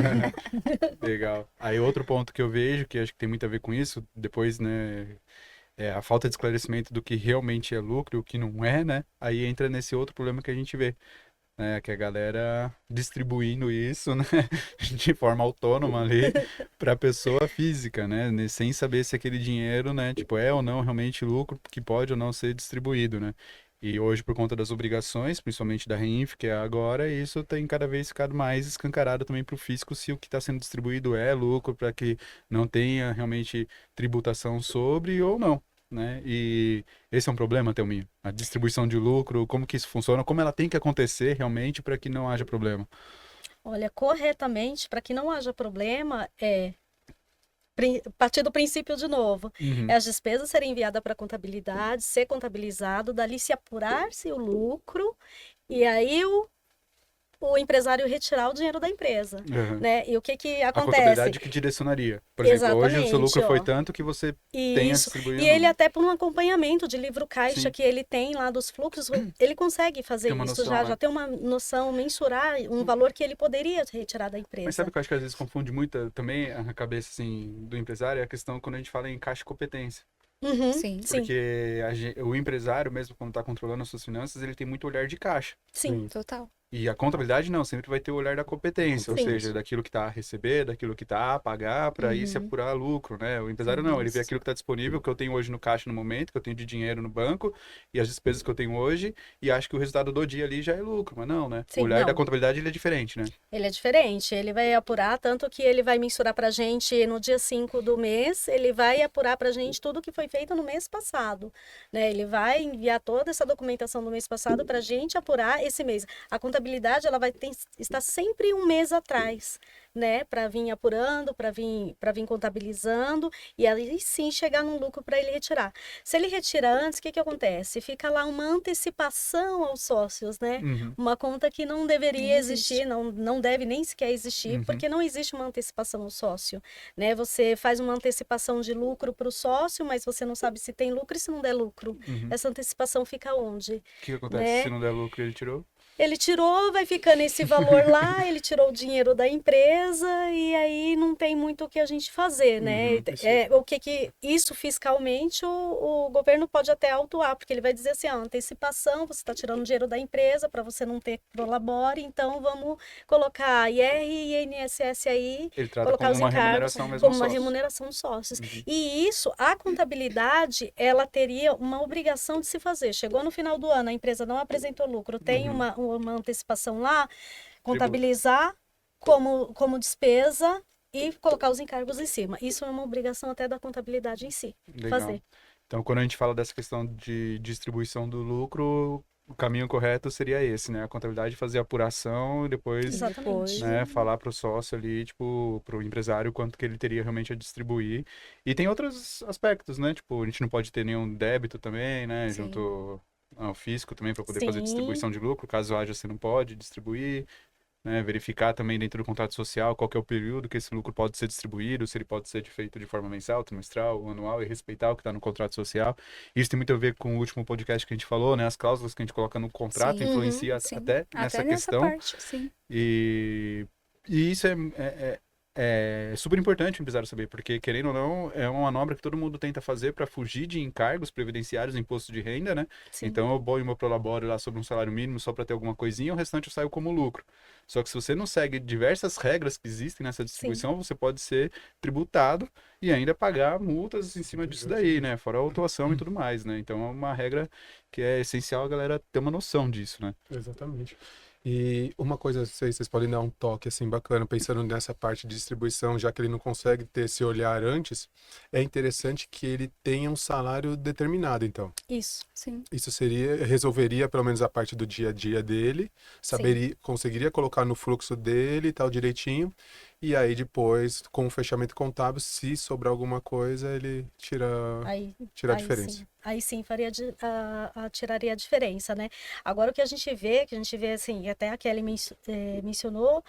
[SPEAKER 2] Legal. Aí outro ponto que eu vejo, que acho que tem muito a ver com isso, depois, né, é a falta de esclarecimento do que realmente é lucro e o que não é, né? Aí entra nesse outro problema que a gente vê, né? Que a galera distribuindo isso, né? De forma autônoma ali para a pessoa física, né? Sem saber se aquele dinheiro, né? Tipo, é ou não realmente lucro que pode ou não ser distribuído, né? E hoje, por conta das obrigações, principalmente da REINF, que é agora, isso tem cada vez ficado mais escancarado também para o fisco se o que está sendo distribuído é lucro, para que não tenha realmente tributação sobre ou não, né? E esse é um problema, Thelminha? A distribuição de lucro, como que isso funciona, como ela tem que acontecer realmente para que não haja problema?
[SPEAKER 4] Olha, corretamente, para que não haja problema, partir do princípio de novo. É as despesas serem enviadas para a contabilidade, ser contabilizado, dali se apurar-se o lucro, e aí o empresário retirar o dinheiro da empresa, né? E o que
[SPEAKER 2] A
[SPEAKER 4] acontece?
[SPEAKER 2] contabilidade que direcionaria. Por exemplo, hoje o seu lucro
[SPEAKER 4] Exatamente,
[SPEAKER 2] foi
[SPEAKER 4] ó.
[SPEAKER 2] tanto que você tenha
[SPEAKER 4] Isso.
[SPEAKER 2] distribuído.
[SPEAKER 4] E ele até por um acompanhamento de livro caixa
[SPEAKER 2] Sim.
[SPEAKER 4] que ele tem lá dos fluxos, ele consegue fazer
[SPEAKER 2] Tem uma
[SPEAKER 4] isso
[SPEAKER 2] noção, né?
[SPEAKER 4] já tem uma noção, mensurar um valor que ele poderia retirar da empresa.
[SPEAKER 2] Mas sabe o que eu acho que às vezes confunde muito também a cabeça assim, do empresário? É a questão quando a gente fala em caixa e competência.
[SPEAKER 4] Uhum,
[SPEAKER 3] Sim.
[SPEAKER 4] sim,
[SPEAKER 2] Porque o empresário, mesmo quando está controlando as suas finanças, ele tem muito olhar de caixa.
[SPEAKER 4] sim.
[SPEAKER 3] Total.
[SPEAKER 2] E a contabilidade não, sempre vai ter o olhar da competência, ou
[SPEAKER 4] Sim.
[SPEAKER 2] seja, daquilo que está a receber, daquilo que está a pagar, para aí se apurar lucro, né? O empresário não, ele vê aquilo que está disponível, que eu tenho hoje no caixa no momento, que eu tenho de dinheiro no banco, e as despesas que eu tenho hoje, e acha que o resultado do dia ali já é lucro, mas não, né?
[SPEAKER 4] Sim,
[SPEAKER 2] o olhar
[SPEAKER 4] não.
[SPEAKER 2] da contabilidade ele é diferente, né?
[SPEAKER 4] Ele é diferente, ele vai apurar, tanto que ele vai mensurar para a gente no dia 5 do mês, ele vai apurar para a gente tudo que foi feito no mês passado, né? Ele vai enviar toda essa documentação do mês passado para a gente apurar esse mês. A contabilidade, ela vai estar sempre um mês atrás, né? Para vir apurando, para vir contabilizando, e aí sim chegar num lucro para ele retirar. Se ele retira antes, o que acontece? Fica lá uma antecipação aos sócios, né? Uma conta que não deveria existir, não deve nem sequer existir, porque não existe uma antecipação ao sócio, né? Você faz uma antecipação de lucro para o sócio, mas você não sabe se tem lucro e se não der lucro. Essa antecipação fica onde?
[SPEAKER 2] O que acontece
[SPEAKER 4] Né?
[SPEAKER 2] se não der lucro ele tirou?
[SPEAKER 4] Ele tirou, vai ficando esse valor lá, ele tirou o dinheiro da empresa e aí não tem muito o que a gente fazer, né? O que isso fiscalmente o governo pode até autuar, porque ele vai dizer assim, antecipação, você está tirando dinheiro da empresa para você não ter prolabore, então vamos colocar IR e INSS aí,
[SPEAKER 2] Ele trata
[SPEAKER 4] colocar
[SPEAKER 2] como
[SPEAKER 4] os
[SPEAKER 2] uma
[SPEAKER 4] encargos
[SPEAKER 2] remuneração mesmo
[SPEAKER 4] como
[SPEAKER 2] aos
[SPEAKER 4] uma
[SPEAKER 2] sócios.
[SPEAKER 4] remuneração dos sócios. E isso, a contabilidade, ela teria uma obrigação de se fazer. Chegou no final do ano, a empresa não apresentou lucro, tem uma antecipação lá, contabilizar como despesa e colocar os encargos em cima. Isso é uma obrigação até da contabilidade em si,
[SPEAKER 2] Legal.
[SPEAKER 4] fazer.
[SPEAKER 2] Então, quando a gente fala dessa questão de distribuição do lucro, o caminho correto seria esse, né? A contabilidade fazer a apuração e depois,
[SPEAKER 4] Exatamente.
[SPEAKER 2] né, falar para o sócio ali, tipo, para o empresário quanto que ele teria realmente a distribuir. E tem outros aspectos, né? Tipo, a gente não pode ter nenhum débito também, né?
[SPEAKER 4] Sim.
[SPEAKER 2] Junto ao fisco também para poder fazer
[SPEAKER 4] Sim.
[SPEAKER 2] distribuição de lucro. Caso haja, você não pode distribuir. Né, verificar também dentro do contrato social qual que é o período que esse lucro pode ser distribuído, se ele pode ser feito de forma mensal, trimestral, anual e respeitar o que está no contrato social. Isso tem muito a ver com o último podcast que a gente falou, né? As cláusulas que a gente coloca no contrato
[SPEAKER 3] Sim,
[SPEAKER 2] influencia
[SPEAKER 3] sim.
[SPEAKER 2] até nessa
[SPEAKER 3] Nessa
[SPEAKER 2] questão.
[SPEAKER 3] parte, sim.
[SPEAKER 2] E isso é super importante o empresário saber, porque, querendo ou não, é uma manobra que todo mundo tenta fazer para fugir de encargos previdenciários, imposto de renda, né?
[SPEAKER 4] Sim.
[SPEAKER 2] Então eu ponho meu prolabore lá sobre um salário mínimo só para ter alguma coisinha, o restante eu saio como lucro. Só que se você não segue diversas regras que existem nessa distribuição, você pode ser tributado e ainda pagar multas em cima disso daí, né? Fora a autuação e tudo mais, né? Então é uma regra que é essencial a galera ter uma noção disso, né?
[SPEAKER 1] Exatamente. E uma coisa, vocês podem dar um toque assim bacana, pensando nessa parte de distribuição, já que ele não consegue ter esse olhar antes, é interessante que ele tenha um salário determinado, então.
[SPEAKER 4] Isso.
[SPEAKER 3] Sim.
[SPEAKER 1] Isso resolveria pelo menos a parte do dia a dia dele, conseguiria colocar no fluxo dele e tal direitinho, e aí depois, com o fechamento contábil, se sobrar alguma coisa, ele tira a diferença.
[SPEAKER 4] Sim. Aí sim tiraria a diferença, né? Agora o que a gente vê assim, até a Kelly mencionou,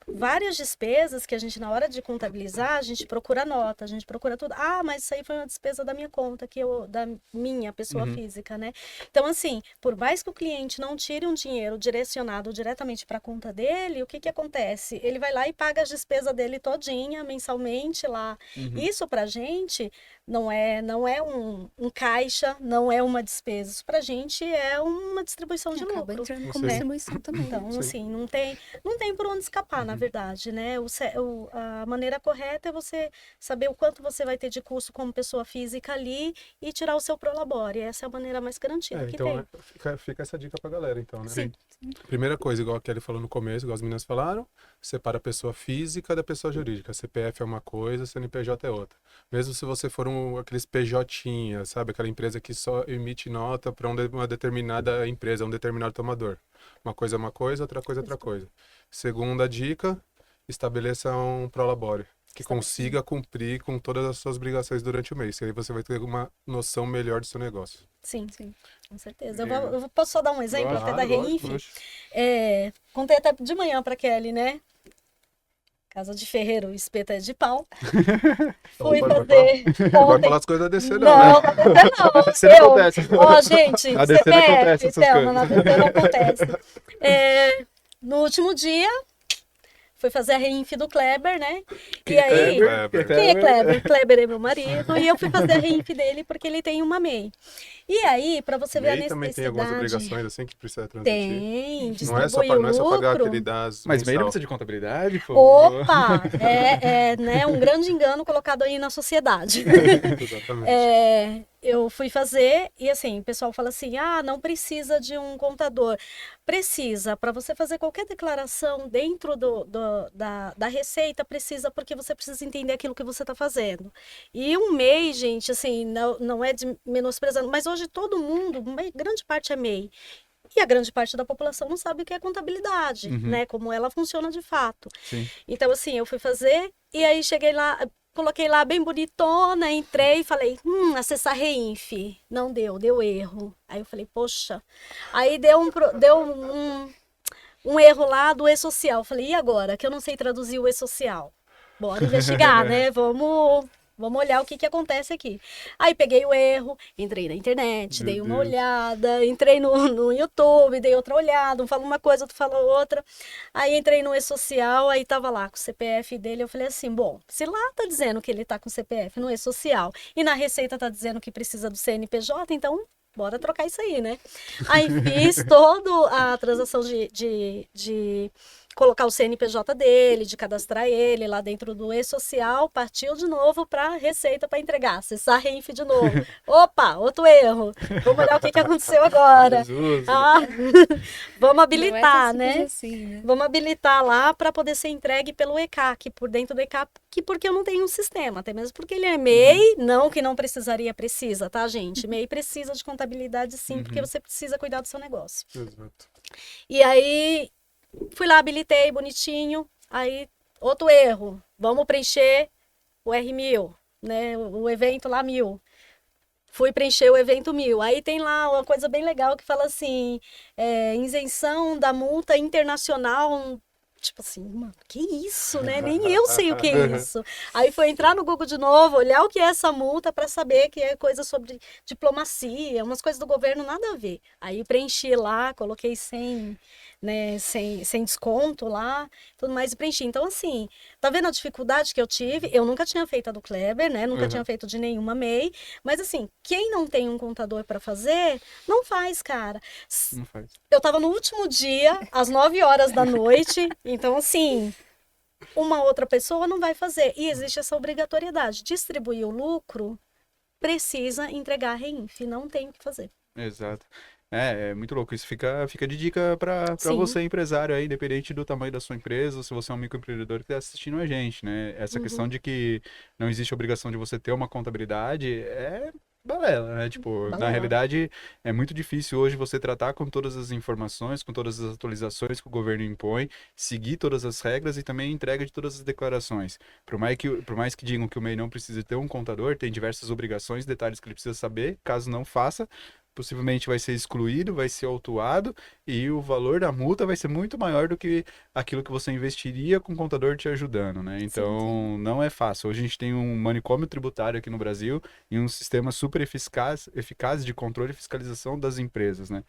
[SPEAKER 4] várias despesas que a gente, na hora de contabilizar, a gente procura nota, a gente procura tudo. Mas isso aí foi uma despesa da minha conta, da minha pessoa física, né? Então, assim, por mais que o cliente não tire um dinheiro direcionado diretamente para a conta dele, o que acontece? Ele vai lá e paga as despesas dele todinha, mensalmente lá. Isso pra gente não é um caixa, não é uma despesa. Isso pra gente é uma distribuição de
[SPEAKER 3] Acaba
[SPEAKER 4] lucro.
[SPEAKER 3] entrando como
[SPEAKER 1] Sim.
[SPEAKER 3] distribuição também.
[SPEAKER 4] Então,
[SPEAKER 1] Sim.
[SPEAKER 4] assim, não tem por onde escapar, na verdade, né? A maneira correta é você saber o quanto você vai ter de custo como pessoa física ali e tirar o seu prolabore. Essa é a maneira mais garantida que tem.
[SPEAKER 1] Então fica essa dica pra galera, então, né?
[SPEAKER 4] Sim.
[SPEAKER 1] Primeira coisa, igual a Kelly falou no começo, igual as meninas falaram, separa a pessoa física da pessoa jurídica. CPF é uma coisa, CNPJ é outra. Mesmo se você for aqueles PJ, sabe? Aquela empresa que só emite nota para uma determinada empresa, um determinado tomador. Uma coisa é uma coisa, outra coisa é outra coisa. Segunda dica, estabeleça um prolabore que consiga cumprir com todas as suas obrigações durante o mês. E aí você vai ter uma noção melhor do seu negócio.
[SPEAKER 4] Sim,
[SPEAKER 3] Sim.
[SPEAKER 4] com certeza. Posso só dar um exemplo
[SPEAKER 2] Claro,
[SPEAKER 4] até da Reinf?
[SPEAKER 2] lógico.
[SPEAKER 4] Contei até de manhã para Kelly, né? Casa de ferreiro, espeto é de pau. Fui
[SPEAKER 1] Vai
[SPEAKER 4] fazer
[SPEAKER 1] Não vai
[SPEAKER 4] ontem.
[SPEAKER 1] falar as coisas da DC, não,
[SPEAKER 4] Não,
[SPEAKER 1] né?
[SPEAKER 4] não,
[SPEAKER 2] DC não acontece.
[SPEAKER 4] Ó, gente,
[SPEAKER 2] Na DC não acontece
[SPEAKER 4] CPF,
[SPEAKER 2] essas
[SPEAKER 4] Thelma,
[SPEAKER 2] coisas.
[SPEAKER 4] na DC não acontece. No último dia, fui fazer a Reinf do Kleber, né? E aí, quem é Kleber? Kleber é meu marido. E eu fui fazer a Reinf dele porque ele tem uma MEI. E aí, pra você ver a
[SPEAKER 1] MEI também tem algumas
[SPEAKER 4] necessidade...
[SPEAKER 1] obrigações assim que precisa transmitir.
[SPEAKER 4] Tem,
[SPEAKER 1] Não é só
[SPEAKER 4] distribui o
[SPEAKER 1] não é só pagar
[SPEAKER 4] lucro.
[SPEAKER 1] aquele das
[SPEAKER 2] Mas MEI não
[SPEAKER 1] mensal.
[SPEAKER 2] precisa de contabilidade, pô.
[SPEAKER 4] Opa! Né, um grande engano colocado aí na sociedade.
[SPEAKER 1] Exatamente.
[SPEAKER 4] Eu fui fazer e assim, o pessoal fala assim, não precisa de um contador. Precisa, para você fazer qualquer declaração dentro da receita, precisa, porque você precisa entender aquilo que você está fazendo. E um MEI, gente, assim, não é de menosprezando, mas hoje todo mundo, grande parte é MEI. E a grande parte da população não sabe o que é contabilidade, né? Como ela funciona de fato.
[SPEAKER 2] Sim.
[SPEAKER 4] Então, assim, eu fui fazer e aí cheguei lá, coloquei lá bem bonitona, entrei e falei, acessar Reinf. Não deu erro. Aí eu falei, poxa. Aí deu um erro lá do E-Social. Falei, e agora? Que eu não sei traduzir o E-Social. Bora investigar, né? Vamos Vamos olhar o que acontece aqui. Aí peguei o erro, entrei na internet,
[SPEAKER 1] Meu
[SPEAKER 4] dei uma
[SPEAKER 1] Deus.
[SPEAKER 4] olhada, entrei no YouTube, dei outra olhada, um fala uma coisa, outro fala outra. Aí entrei no E-Social, aí tava lá com o CPF dele, eu falei assim, bom, se lá tá dizendo que ele tá com o CPF no E-Social e na Receita tá dizendo que precisa do CNPJ, então bora trocar isso aí, né? Aí fiz toda a transação de colocar o CNPJ dele, de cadastrar ele lá dentro do E-Social, partiu de novo para Receita para entregar, acessar Renfe de novo. Opa, outro erro. Vamos olhar o que aconteceu agora.
[SPEAKER 2] Jesus.
[SPEAKER 4] Ah, vamos
[SPEAKER 3] Não é
[SPEAKER 4] habilitar,
[SPEAKER 3] tão simples
[SPEAKER 4] né?
[SPEAKER 3] assim, né?
[SPEAKER 4] Vamos habilitar lá para poder ser entregue pelo ECAC, por dentro do ECAC, porque eu não tenho um sistema, até mesmo porque ele é MEI, não que não precisaria, precisa, tá, gente? MEI precisa de contabilidade sim, porque você precisa cuidar do seu negócio.
[SPEAKER 1] Exato.
[SPEAKER 4] E aí, fui lá, habilitei bonitinho, aí, outro erro, vamos preencher o R1000, né, o evento lá 1000. Fui preencher o evento 1000. Aí tem lá uma coisa bem legal que fala assim, isenção da multa internacional. Tipo assim, mano, que isso, né? Nem eu sei o que é isso. Aí foi entrar no Google de novo, olhar o que é essa multa para saber que é coisa sobre diplomacia, umas coisas do governo nada a ver. Aí preenchi lá, coloquei sem desconto lá, tudo mais e preenchi. Então, assim, tá vendo a dificuldade que eu tive? Eu nunca tinha feito a do Kleber, né? Nunca tinha feito de nenhuma MEI. Mas, assim, quem não tem um contador para fazer, não faz, cara.
[SPEAKER 2] Não faz.
[SPEAKER 4] Eu tava no último dia, às 9 horas da noite, então assim, uma outra pessoa não vai fazer. E existe essa obrigatoriedade. Distribuir o lucro precisa entregar a REINF, não tem o que fazer.
[SPEAKER 2] Exato. É muito louco. Isso fica de dica para
[SPEAKER 4] Sim.
[SPEAKER 2] você, empresário aí, independente do tamanho da sua empresa, ou se você é um microempreendedor que está assistindo a gente, né? Essa questão de que não existe obrigação de você ter uma contabilidade é balela, né? Tipo, na
[SPEAKER 4] Balela.
[SPEAKER 2] realidade, é muito difícil hoje você tratar com todas as informações, com todas as atualizações que o governo impõe, seguir todas as regras e também entrega de todas as declarações. Por mais que digam que o MEI não precisa ter um contador, tem diversas obrigações, detalhes que ele precisa saber, caso não faça, possivelmente vai ser excluído, vai ser autuado e o valor da multa vai ser muito maior do que aquilo que você investiria com o contador te ajudando, né? Então, não é fácil. Hoje a gente tem um manicômio tributário aqui no Brasil e um sistema super eficaz de controle e fiscalização das empresas, né?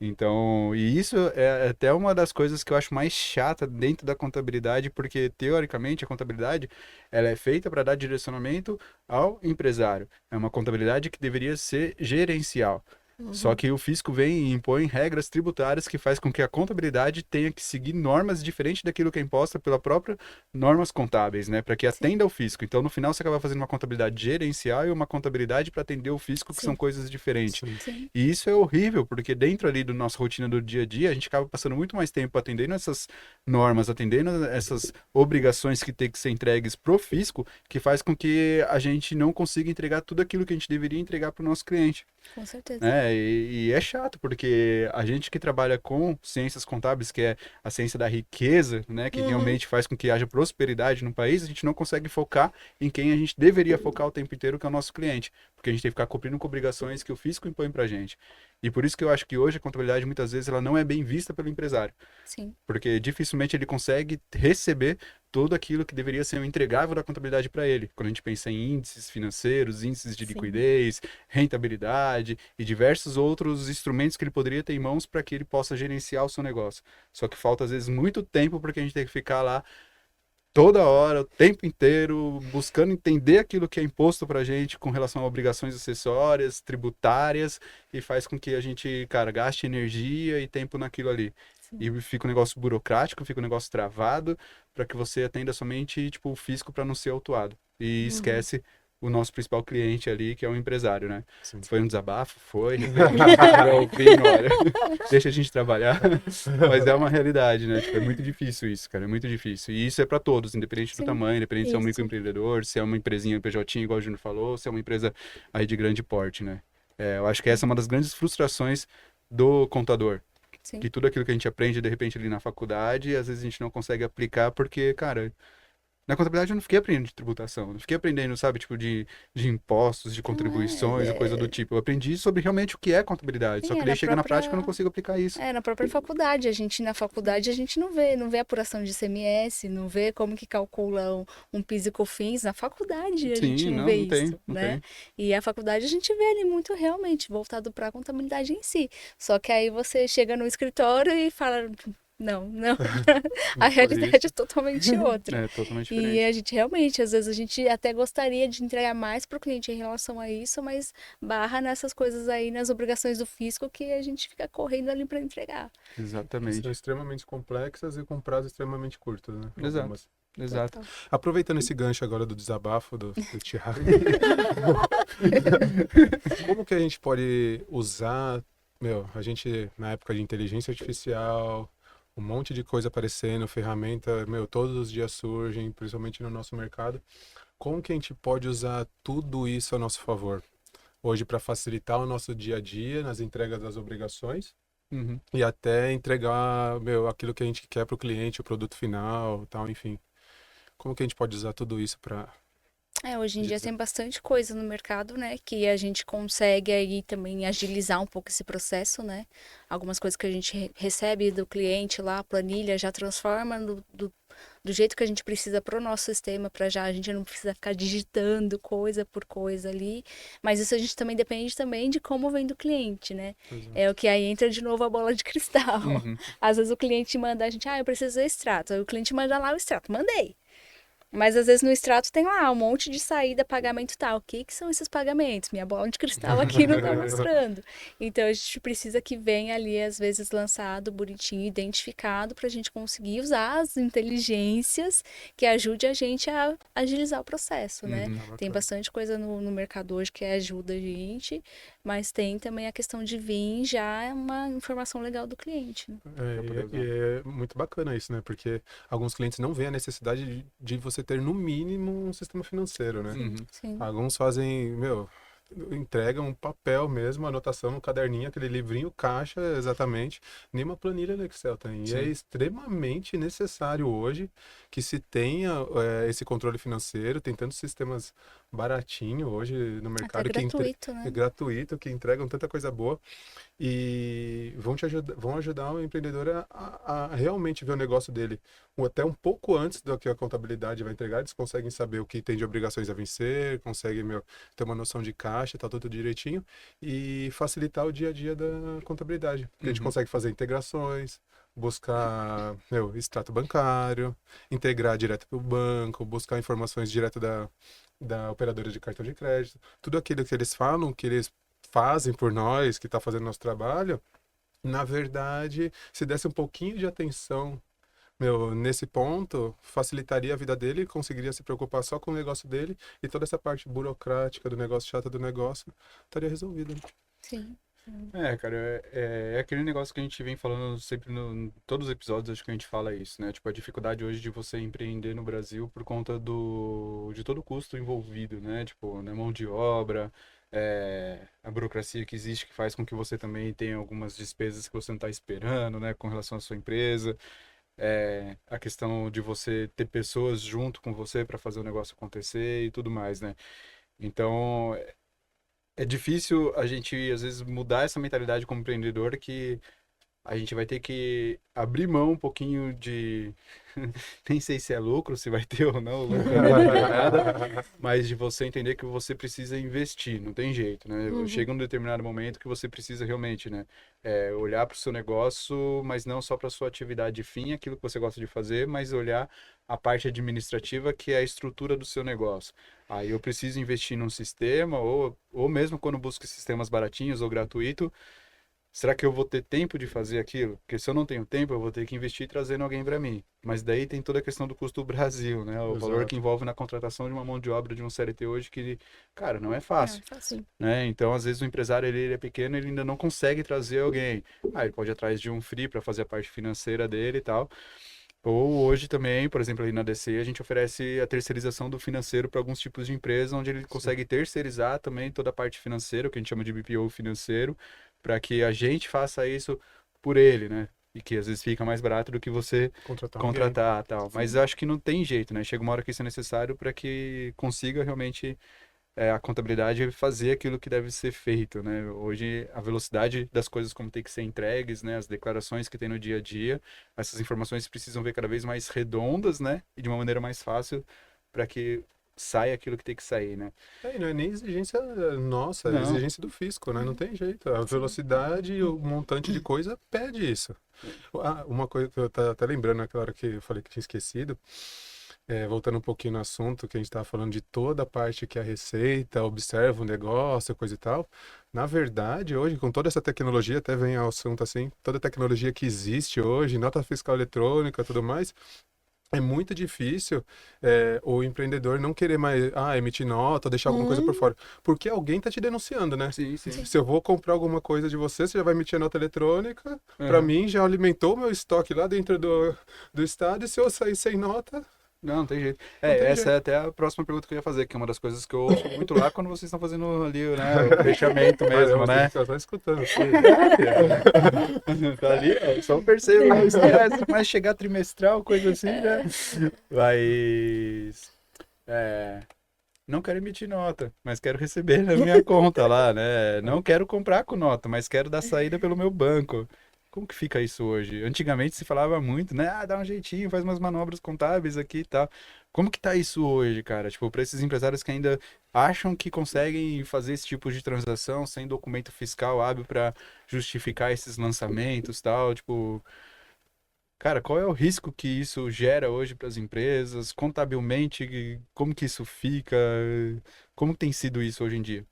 [SPEAKER 2] Então, e isso é até uma das coisas que eu acho mais chata dentro da contabilidade, porque teoricamente a contabilidade ela é feita para dar direcionamento ao empresário. É uma contabilidade que deveria ser gerencial. Só que o fisco vem e impõe regras tributárias que faz com que a contabilidade tenha que seguir normas diferentes daquilo que é imposta pela própria normas contábeis, né? Para que atenda ao fisco. Então, no final, você acaba fazendo uma contabilidade gerencial e uma contabilidade para atender o fisco, que
[SPEAKER 3] Sim.
[SPEAKER 2] são coisas diferentes.
[SPEAKER 1] Sim.
[SPEAKER 3] Sim.
[SPEAKER 2] E isso é horrível, porque dentro ali da nossa rotina do dia a dia, a gente acaba passando muito mais tempo atendendo essas normas, atendendo essas obrigações que tem que ser entregues pro fisco, que faz com que a gente não consiga entregar tudo aquilo que a gente deveria entregar para o nosso cliente.
[SPEAKER 3] Com certeza.
[SPEAKER 2] E é chato, porque a gente que trabalha com ciências contábeis, que é a ciência da riqueza, né, que realmente faz com que haja prosperidade no país, a gente não consegue focar em quem a gente deveria focar o tempo inteiro, que é o nosso cliente, porque a gente tem que ficar cumprindo com obrigações que o fisco impõe pra gente. E por isso que eu acho que hoje a contabilidade, muitas vezes, ela não é bem vista pelo empresário,
[SPEAKER 3] Sim.
[SPEAKER 2] porque dificilmente ele consegue receber tudo aquilo que deveria ser um entregável da contabilidade para ele. Quando a gente pensa em índices financeiros, índices de
[SPEAKER 4] Sim.
[SPEAKER 2] liquidez, rentabilidade e diversos outros instrumentos que ele poderia ter em mãos para que ele possa gerenciar o seu negócio. Só que falta, às vezes, muito tempo porque a gente tem que ficar lá toda hora, o tempo inteiro, buscando entender aquilo que é imposto para a gente com relação a obrigações acessórias, tributárias, e faz com que a gente, cara, gaste energia e tempo naquilo ali. E fica um negócio burocrático, fica um negócio travado, para que você atenda somente, tipo, o fisco para não ser autuado. E esquece o nosso principal cliente ali, que é o empresário, né?
[SPEAKER 1] Sim.
[SPEAKER 2] Foi um desabafo? Foi. Vai ouvir, olha, deixa a gente trabalhar. Mas é uma realidade, né? Tipo, é muito difícil isso, cara. É muito difícil. E isso é para todos, independente do
[SPEAKER 3] Sim,
[SPEAKER 2] tamanho, independente se é um
[SPEAKER 4] isso.
[SPEAKER 2] microempreendedor, se é uma empresinha PJ, igual o Júnior falou, se é uma empresa aí de grande porte, né? Eu acho que essa é uma das grandes frustrações do contador.
[SPEAKER 3] Sim.
[SPEAKER 2] Que tudo aquilo que a gente aprende, de repente, ali na faculdade, às vezes a gente não consegue aplicar porque, cara, Na contabilidade eu não fiquei aprendendo de tributação, não fiquei aprendendo, sabe, tipo, de impostos, de contribuições e coisa do tipo. Eu aprendi sobre realmente o que é contabilidade, só
[SPEAKER 3] Sim,
[SPEAKER 2] que daí chega na prática eu não consigo aplicar isso.
[SPEAKER 3] Na própria faculdade. Na faculdade, a gente não vê apuração de ICMS, não vê como que calcula um PIS e COFINS. Na faculdade, a gente não vê isso, né? E a faculdade a gente vê ali muito realmente voltado para a contabilidade em si. Só que aí você chega no escritório e fala, não, a realidade é totalmente outra.
[SPEAKER 2] É totalmente diferente.
[SPEAKER 3] E a gente realmente, às vezes, a gente até gostaria de entregar mais para o cliente em relação a isso, mas barra nessas coisas aí, nas obrigações do fisco, que a gente fica correndo ali para entregar.
[SPEAKER 2] Exatamente.
[SPEAKER 1] São extremamente complexas e com prazos extremamente curtos, né?
[SPEAKER 2] Exato.
[SPEAKER 1] Algumas.
[SPEAKER 2] Exato.
[SPEAKER 3] Total.
[SPEAKER 1] Aproveitando esse gancho agora do desabafo do Thiago, como que a gente pode usar, a gente, na época de inteligência artificial, um monte de coisa aparecendo, ferramenta, todos os dias surgem, principalmente no nosso mercado. Como que a gente pode usar tudo isso a nosso favor? Hoje, para facilitar o nosso dia a dia nas entregas das obrigações e até entregar, aquilo que a gente quer para o cliente, o produto final, tal, enfim. Como que a gente pode usar tudo isso para...
[SPEAKER 3] Hoje em dia tem bastante coisa no mercado, né? Que a gente consegue aí também agilizar um pouco esse processo, né? Algumas coisas que a gente recebe do cliente lá, a planilha, já transforma do jeito que a gente precisa para o nosso sistema, para já a gente não precisa ficar digitando coisa por coisa ali. Mas isso a gente também depende também de como vem do cliente, né?
[SPEAKER 1] Exato.
[SPEAKER 3] É o que aí entra de novo a bola de cristal. Às vezes o cliente manda a gente, eu preciso do extrato. Aí o cliente manda lá o extrato, mandei. Mas às vezes no extrato tem lá um monte de saída, pagamento tal. O que são esses pagamentos? Minha bola de cristal aqui não tá mostrando. Então a gente precisa que venha ali, às vezes, lançado, bonitinho, identificado, para a gente conseguir usar as inteligências que ajude a gente a agilizar o processo, né? Tem bastante coisa no mercado hoje que ajuda a gente, mas tem também a questão de vir já uma informação legal do cliente. Né?
[SPEAKER 1] E é muito bacana isso, né? Porque alguns clientes não veem a necessidade de você ter, no mínimo, um sistema financeiro, né?
[SPEAKER 3] Sim.
[SPEAKER 1] Alguns fazem, entregam um papel mesmo, anotação no caderninho, aquele livrinho caixa, exatamente, nem uma planilha no Excel tem. E é extremamente necessário hoje que se tenha esse controle financeiro, tem tantos sistemas baratinho hoje no mercado.
[SPEAKER 3] Até gratuito, né?
[SPEAKER 1] É gratuito, que entregam tanta coisa boa e vão ajudar o empreendedor a realmente ver o negócio dele até um pouco antes do que a contabilidade vai entregar. Eles conseguem saber o que tem de obrigações a vencer, conseguem ter uma noção de caixa, tá tudo direitinho, e facilitar o dia a dia da contabilidade. A gente consegue fazer integrações, buscar extrato bancário, integrar direto para o banco, buscar informações direto da operadora de cartão de crédito. Tudo aquilo que eles falam, que eles fazem por nós, que está fazendo nosso trabalho, na verdade, se desse um pouquinho de atenção nesse ponto, facilitaria a vida dele, conseguiria se preocupar só com o negócio dele, e toda essa parte burocrática do negócio, chata do negócio, estaria resolvida.
[SPEAKER 3] Sim.
[SPEAKER 2] Cara, é aquele negócio que a gente vem falando sempre em todos os episódios, acho que a gente fala isso, né? Tipo, a dificuldade hoje de você empreender no Brasil por conta de todo o custo envolvido, né? Tipo, na mão de obra, a burocracia que existe, que faz com que você também tenha algumas despesas que você não está esperando, né? Com relação à sua empresa. A questão de você ter pessoas junto com você para fazer o negócio acontecer e tudo mais, né? Então, é difícil a gente, às vezes, mudar essa mentalidade como empreendedor, que a gente vai ter que abrir mão um pouquinho de... Nem sei se é lucro, se vai ter ou não, lucro não vai ter nada, mas de você entender que você precisa investir, não tem jeito, né? Chega um determinado momento que você precisa realmente, né? Olhar para o seu negócio, mas não só para a sua atividade fim, aquilo que você gosta de fazer, mas olhar a parte administrativa, que é a estrutura do seu negócio. Aí eu preciso investir num sistema, ou mesmo quando busco sistemas baratinhos ou gratuito, será que eu vou ter tempo de fazer aquilo? Porque se eu não tenho tempo, eu vou ter que investir trazendo alguém para mim. Mas daí tem toda a questão do custo do Brasil, né? O valor que envolve na contratação de uma mão de obra de um CLT hoje, que, cara, não é fácil.
[SPEAKER 3] Não é fácil.
[SPEAKER 2] Né? Então, às vezes, o empresário ele é pequeno, ele ainda não consegue trazer alguém. Ele pode ir atrás de um free para fazer a parte financeira dele e tal. Ou hoje também, por exemplo, ali na DC, a gente oferece a terceirização do financeiro para alguns tipos de empresas, onde ele consegue terceirizar também toda a parte financeira, o que a gente chama de BPO financeiro, para que a gente faça isso por ele, né? E que às vezes fica mais barato do que você
[SPEAKER 1] Contratar
[SPEAKER 2] contratar tal. Mas eu acho que não tem jeito, né? Chega uma hora que isso é necessário para que consiga realmente a contabilidade fazer aquilo que deve ser feito, né? Hoje a velocidade das coisas como tem que ser entregues, né? As declarações que tem no dia a dia, essas informações precisam ver cada vez mais redondas, né? E de uma maneira mais fácil para que saia aquilo que tem que sair, né?
[SPEAKER 1] E não é nem exigência nossa, é
[SPEAKER 2] Não.
[SPEAKER 1] exigência do fisco, né? Não tem jeito. A velocidade e o montante de coisa pede isso. Uma coisa que eu tava até lembrando naquela hora que eu falei que tinha esquecido, voltando um pouquinho no assunto, que a gente estava falando de toda a parte que a Receita observa o negócio, coisa e tal. Na verdade, hoje, com toda essa tecnologia, até vem ao assunto assim, toda a tecnologia que existe hoje, nota fiscal eletrônica e tudo mais, é muito difícil o empreendedor não querer mais emitir nota, deixar alguma coisa por fora. Porque alguém tá te denunciando, né?
[SPEAKER 2] Sim, sim.
[SPEAKER 1] Se eu vou comprar alguma coisa de você, você já vai emitir a nota eletrônica. Para
[SPEAKER 2] Uhum.
[SPEAKER 1] mim, já alimentou o meu estoque lá dentro do estado. E se eu sair sem nota,
[SPEAKER 2] Não tem jeito.
[SPEAKER 1] Não tem
[SPEAKER 2] Essa
[SPEAKER 1] jeito.
[SPEAKER 2] é até a próxima pergunta que eu ia fazer, que é uma das coisas que eu ouço muito lá quando vocês estão fazendo ali, né, o fechamento mesmo, né?
[SPEAKER 1] Você tá escutando.
[SPEAKER 2] Tá ali, ó, só percebo o estresse, mas chegar trimestral, coisa assim, já. Mas. Não quero emitir nota, mas quero receber na minha conta lá, né? Não quero comprar com nota, mas quero dar saída pelo meu banco. Como que fica isso hoje? Antigamente se falava muito, né? Dá um jeitinho, faz umas manobras contábeis aqui e tal. Como que tá isso hoje, cara? Tipo, para esses empresários que ainda acham que conseguem fazer esse tipo de transação sem documento fiscal hábil para justificar esses lançamentos e tal, tipo, cara, qual é o risco que isso gera hoje para as empresas? Contabilmente, como que isso fica? Como tem sido isso hoje em dia?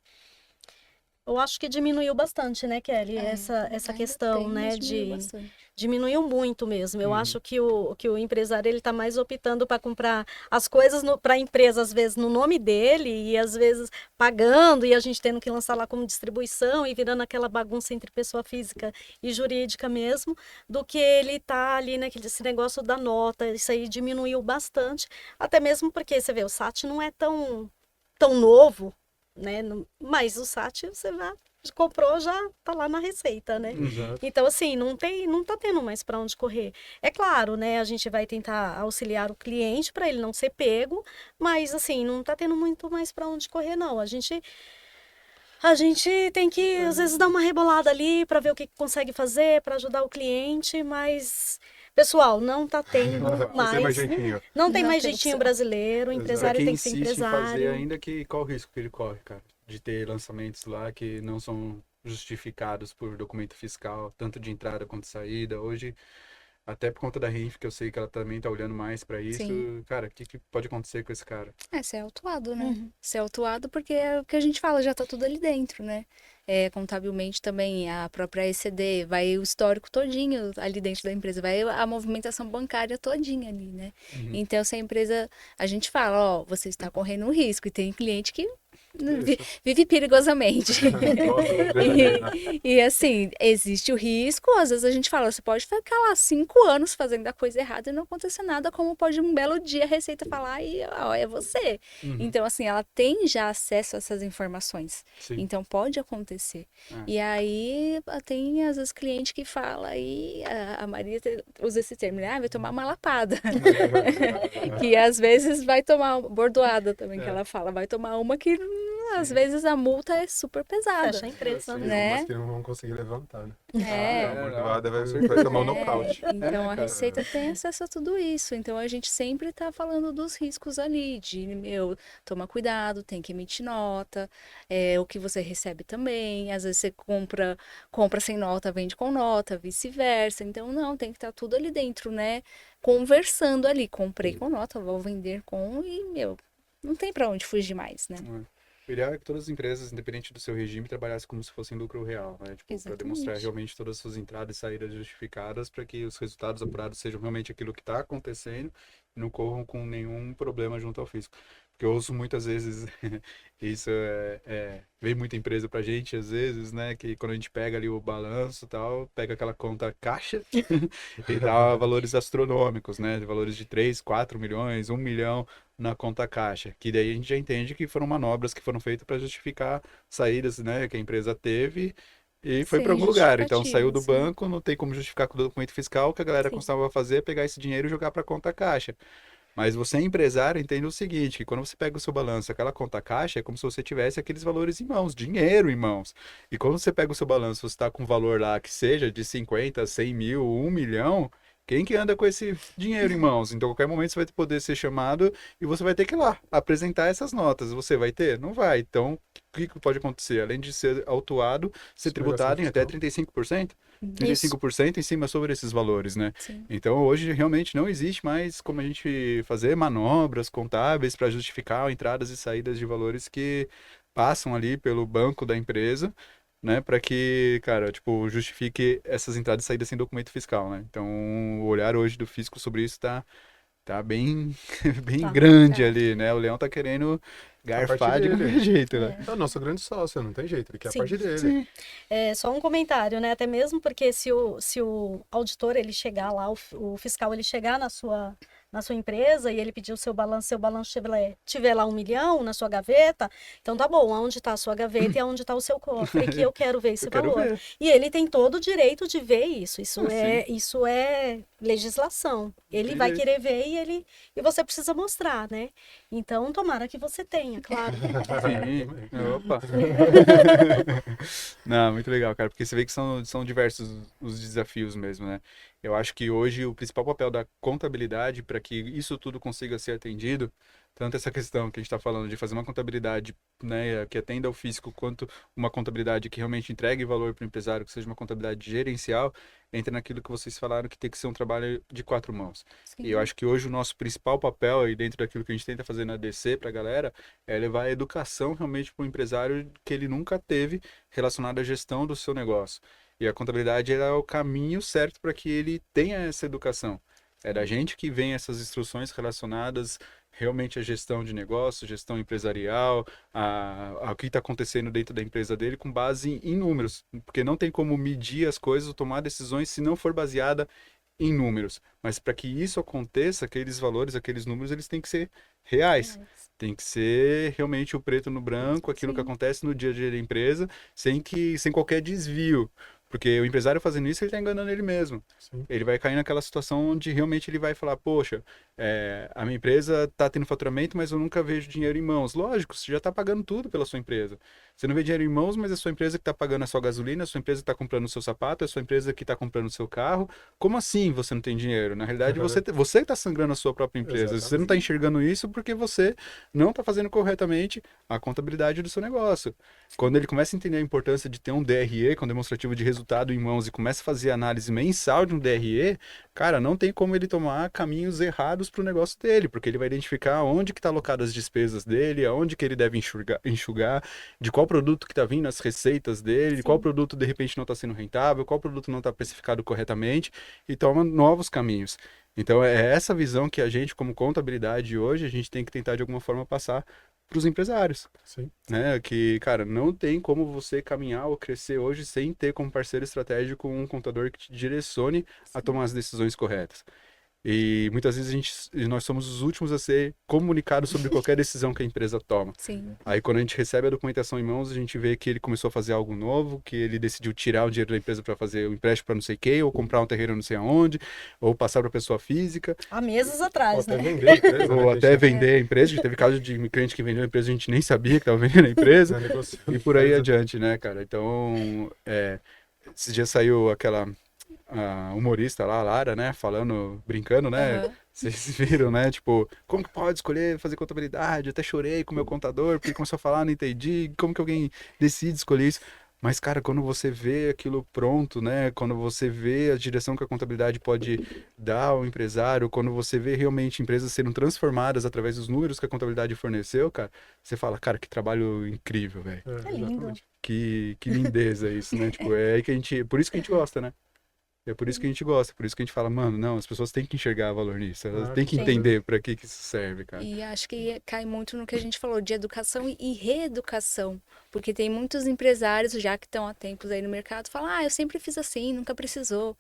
[SPEAKER 4] Eu acho que diminuiu bastante, né, Kelly?
[SPEAKER 3] É,
[SPEAKER 4] Essa
[SPEAKER 3] ainda
[SPEAKER 4] questão,
[SPEAKER 3] tem,
[SPEAKER 4] né,
[SPEAKER 3] mas diminuiu bastante.
[SPEAKER 4] diminuiu muito mesmo. Eu
[SPEAKER 2] Uhum.
[SPEAKER 4] acho que o empresário ele está mais optando para comprar as coisas para a empresa, às vezes no nome dele e às vezes pagando e a gente tendo que lançar lá como distribuição e virando aquela bagunça entre pessoa física e jurídica mesmo, do que ele tá ali naquele esse negócio da nota. Isso aí diminuiu bastante, até mesmo porque você vê, o SAT não é tão novo, né? Mas o SAT você já comprou, já tá lá na receita, né?
[SPEAKER 1] Exato.
[SPEAKER 4] Então, assim, não tá tendo mais para onde correr. É claro, né? A gente vai tentar auxiliar o cliente para ele não ser pego, mas, assim, não tá tendo muito mais para onde correr, não. A gente tem que, às vezes, dar uma rebolada ali para ver o que consegue fazer para ajudar o cliente, mas, pessoal, não tá tendo
[SPEAKER 1] Não tem mais
[SPEAKER 4] mais.
[SPEAKER 1] jeitinho.
[SPEAKER 4] Não tem
[SPEAKER 3] Não
[SPEAKER 4] mais
[SPEAKER 3] tem
[SPEAKER 4] jeitinho
[SPEAKER 3] opção.
[SPEAKER 4] brasileiro, o
[SPEAKER 1] Exato.
[SPEAKER 2] Pra
[SPEAKER 4] empresário
[SPEAKER 2] quem
[SPEAKER 4] tem que ser
[SPEAKER 2] insiste em fazer
[SPEAKER 4] empresário.
[SPEAKER 2] ainda, qual o risco que ele corre, cara? De ter lançamentos lá que não são justificados por documento fiscal, tanto de entrada quanto de saída. Hoje, até por conta da RINF, que eu sei que ela também tá olhando mais pra isso.
[SPEAKER 3] Sim.
[SPEAKER 2] Cara, o que pode acontecer com esse cara?
[SPEAKER 3] Ser autuado, né?
[SPEAKER 4] Uhum.
[SPEAKER 3] Ser autuado porque é o que a gente fala, já tá tudo ali dentro, né? Contabilmente também, a própria ECD, vai o histórico todinho ali dentro da empresa, vai a movimentação bancária todinha ali, né?
[SPEAKER 2] Uhum.
[SPEAKER 3] Então, se a empresa, a gente fala, ó, você está correndo um risco, e tem cliente que vive perigosamente. E assim, existe o risco, às vezes a gente fala, você pode ficar lá 5 anos fazendo a coisa errada e não acontecer nada, como pode um belo dia a Receita falar e ó, é você.
[SPEAKER 2] Uhum.
[SPEAKER 3] Então, assim, ela tem já acesso a essas informações.
[SPEAKER 2] Sim.
[SPEAKER 3] Então, pode acontecer. E aí, tem às vezes cliente que fala, aí a Maria usa esse termo, né? Vai tomar uma lapada. Que às vezes vai tomar bordoada também, que ela fala, vai tomar uma que às vezes a multa é super pesada.
[SPEAKER 4] Fecha a empresa,
[SPEAKER 1] Sim,
[SPEAKER 4] né?
[SPEAKER 3] Né?
[SPEAKER 1] mas que não vão conseguir levantar, né?
[SPEAKER 3] É.
[SPEAKER 1] A bordoada vai
[SPEAKER 2] certeza.
[SPEAKER 1] tomar um nocaute.
[SPEAKER 3] Então a
[SPEAKER 2] cara.
[SPEAKER 3] Receita tem acesso a tudo isso. Então a gente sempre tá falando dos riscos ali, de toma cuidado, tem que emitir nota, o que você recebe também. Às vezes você compra sem nota, vende com nota, vice-versa. Então não, tem que estar tudo ali dentro, né? Conversando ali, comprei com nota, vou vender com e, não tem pra onde fugir mais, né?
[SPEAKER 2] O ideal é que todas as empresas, independente do seu regime, trabalhassem como se fossem lucro real, né? Tipo, para
[SPEAKER 3] Exatamente.
[SPEAKER 2] demonstrar realmente todas as suas entradas e saídas justificadas para que os resultados apurados sejam realmente aquilo que está acontecendo e não corram com nenhum problema junto ao fisco. Porque eu ouço muitas vezes, isso vem muita empresa pra gente, às vezes, né? Que quando a gente pega ali o balanço e tal, pega aquela conta caixa e dá valores astronômicos, né? Valores de 3, 4 milhões, 1 milhão na conta caixa. Que daí a gente já entende que foram manobras que foram feitas para justificar saídas, né? Que a empresa teve e foi
[SPEAKER 3] Sem
[SPEAKER 2] para algum lugar. Então saiu do
[SPEAKER 3] justificativa, sim.
[SPEAKER 2] banco, não tem como justificar com o documento fiscal, o que a galera
[SPEAKER 4] Sim.
[SPEAKER 2] costumava fazer é pegar esse dinheiro e jogar para conta caixa. Mas você é empresário, entende o seguinte, que quando você pega o seu balanço, aquela conta caixa, é como se você tivesse aqueles valores em mãos, dinheiro em mãos. E quando você pega o seu balanço, você está com um valor lá que seja de 50, 100 mil, 1 milhão, quem que anda com esse dinheiro em mãos? Então, a qualquer momento você vai poder ser chamado e você vai ter que ir lá apresentar essas notas. Você vai ter? Não vai. Então, o que que pode acontecer? Além de ser autuado, ser
[SPEAKER 1] Sonegação
[SPEAKER 2] tributado em até
[SPEAKER 1] fiscal.
[SPEAKER 2] 35%?
[SPEAKER 4] Isso.
[SPEAKER 2] 35% em cima sobre esses valores, né?
[SPEAKER 3] Sim.
[SPEAKER 2] Então, hoje realmente não existe mais como a gente fazer manobras contábeis para justificar entradas e saídas de valores que passam ali pelo banco da empresa, né? Para que, cara, tipo, justifique essas entradas e saídas sem documento fiscal, né? Então, o olhar hoje do fisco sobre isso tá bem, bem
[SPEAKER 4] Tá.
[SPEAKER 2] grande
[SPEAKER 3] Tá.
[SPEAKER 2] ali, né? O Leão tá querendo
[SPEAKER 1] A parte
[SPEAKER 2] garfar de
[SPEAKER 1] dele.
[SPEAKER 2] qualquer jeito, né?
[SPEAKER 1] É o nosso grande sócio, não tem jeito, ele quer a
[SPEAKER 4] Sim.
[SPEAKER 1] parte dele.
[SPEAKER 2] Sim.
[SPEAKER 4] É, só um comentário, né? Até mesmo porque se o auditor ele chegar lá, o fiscal ele chegar na sua empresa e ele pedir o seu balanço tiver lá 1 milhão na sua gaveta, então tá bom, aonde está a sua gaveta e aonde está o seu cofre, que eu quero ver esse
[SPEAKER 2] Eu quero
[SPEAKER 4] valor.
[SPEAKER 2] ver.
[SPEAKER 4] E ele tem todo o direito de ver isso.
[SPEAKER 2] Ah,
[SPEAKER 4] Isso é legislação. Ele
[SPEAKER 2] Tem
[SPEAKER 4] vai
[SPEAKER 2] jeito.
[SPEAKER 4] querer ver e você precisa mostrar, né? Então, tomara que você tenha, claro.
[SPEAKER 2] Sim. Opa. Não, muito legal, cara, porque você vê que são diversos os desafios mesmo, né? Eu acho que hoje o principal papel da contabilidade para que isso tudo consiga ser atendido, tanto essa questão que a gente está falando de fazer uma contabilidade, né, que atenda ao fisco, quanto uma contabilidade que realmente entregue valor para o empresário, que seja uma contabilidade gerencial, entra naquilo que vocês falaram que tem que ser um trabalho de quatro mãos.
[SPEAKER 3] Sim.
[SPEAKER 2] E eu acho que hoje o nosso principal papel, e dentro daquilo que a gente tenta fazer na DC para a galera, é levar a educação realmente para o empresário que ele nunca teve relacionada à gestão do seu negócio. E a contabilidade ela é o caminho certo para que ele tenha essa educação. É da gente que vem essas instruções relacionadas realmente à gestão de negócio, gestão empresarial, ao que está acontecendo dentro da empresa dele com base em números. Porque não tem como medir as coisas ou tomar decisões se não for baseada em números. Mas para que isso aconteça, aqueles valores, aqueles números, eles têm que ser reais. Tem que ser realmente o preto no branco, aquilo que
[SPEAKER 3] Sim.
[SPEAKER 2] acontece no dia a dia da empresa, sem qualquer desvio. Porque o empresário fazendo isso, ele está enganando ele mesmo.
[SPEAKER 1] Sim.
[SPEAKER 2] Ele vai cair naquela situação onde realmente ele vai falar, poxa, a minha empresa está tendo faturamento, mas eu nunca vejo dinheiro em mãos. Lógico, você já está pagando tudo pela sua empresa. Você não vê dinheiro em mãos, mas é a sua empresa que está pagando a sua gasolina, a sua empresa que está comprando o seu sapato, é a sua empresa que está comprando o seu carro. Como assim você não tem dinheiro? Na realidade, você está sangrando a sua própria empresa. Você não está
[SPEAKER 1] Exatamente.
[SPEAKER 2] enxergando isso porque você não está fazendo corretamente a contabilidade do seu negócio. Quando ele começa a entender a importância de ter um DRE, com demonstrativo de resultado em mãos, e começa a fazer análise mensal de um DRE, cara, não tem como ele tomar caminhos errados para o negócio dele, porque ele vai identificar onde que está alocadas as despesas dele, aonde que ele deve enxugar, de qual produto que está vindo as receitas dele, de qual
[SPEAKER 4] Sim.
[SPEAKER 2] produto de repente não está sendo rentável, qual produto não está precificado corretamente, e toma novos caminhos. Então é essa visão que a gente, como contabilidade hoje, a gente tem que tentar de alguma forma passar para os empresários,
[SPEAKER 1] Sim.
[SPEAKER 2] né? Que, cara, não tem como você caminhar ou crescer hoje sem ter como parceiro estratégico um contador que te direcione a tomar as decisões corretas. E muitas vezes nós somos os últimos a ser comunicados sobre qualquer decisão que a empresa toma.
[SPEAKER 3] Sim.
[SPEAKER 2] Aí quando a gente recebe a documentação em mãos, a gente vê que ele começou a fazer algo novo, que ele decidiu tirar o dinheiro da empresa para fazer um empréstimo para não sei quem, ou comprar um terreno não sei aonde, ou passar para pessoa física,
[SPEAKER 4] Há meses
[SPEAKER 1] Ou
[SPEAKER 4] atrás,
[SPEAKER 1] até
[SPEAKER 4] né?
[SPEAKER 1] vender a empresa, né,
[SPEAKER 2] ou
[SPEAKER 1] que a
[SPEAKER 2] até
[SPEAKER 1] gente
[SPEAKER 2] vender a empresa. A gente teve caso de cliente que vendeu a empresa, a gente nem sabia que estava vendendo a empresa,
[SPEAKER 1] já negociou.
[SPEAKER 2] e por aí adiante, né, cara? Então, esses dias saiu aquela humorista lá, a Lara, né, falando, brincando, né?
[SPEAKER 3] Aham.
[SPEAKER 2] Vocês viram, né? Tipo, como que pode escolher fazer contabilidade? Eu até chorei com o meu contador, porque ele começou a falar, não entendi. Como que alguém decide escolher isso? Mas, cara, quando você vê aquilo pronto, né? Quando você vê a direção que a contabilidade pode dar ao empresário, quando você vê realmente empresas sendo transformadas através dos números que a contabilidade forneceu, cara, você fala, cara, que trabalho incrível, velho.
[SPEAKER 4] É lindo.
[SPEAKER 1] Exatamente.
[SPEAKER 2] Que lindeza isso, né? Tipo, é aí que a gente. Por isso que a gente gosta, né? É por isso que a gente gosta, por isso que a gente fala, mano, não, as pessoas têm que enxergar valor nisso, elas
[SPEAKER 1] Ah,
[SPEAKER 2] têm
[SPEAKER 1] com
[SPEAKER 2] que
[SPEAKER 1] certeza.
[SPEAKER 2] entender pra que isso serve, cara.
[SPEAKER 3] E acho que cai muito no que a gente falou de educação e reeducação, porque tem muitos empresários já que estão há tempos aí no mercado, falam, eu sempre fiz assim, nunca precisou.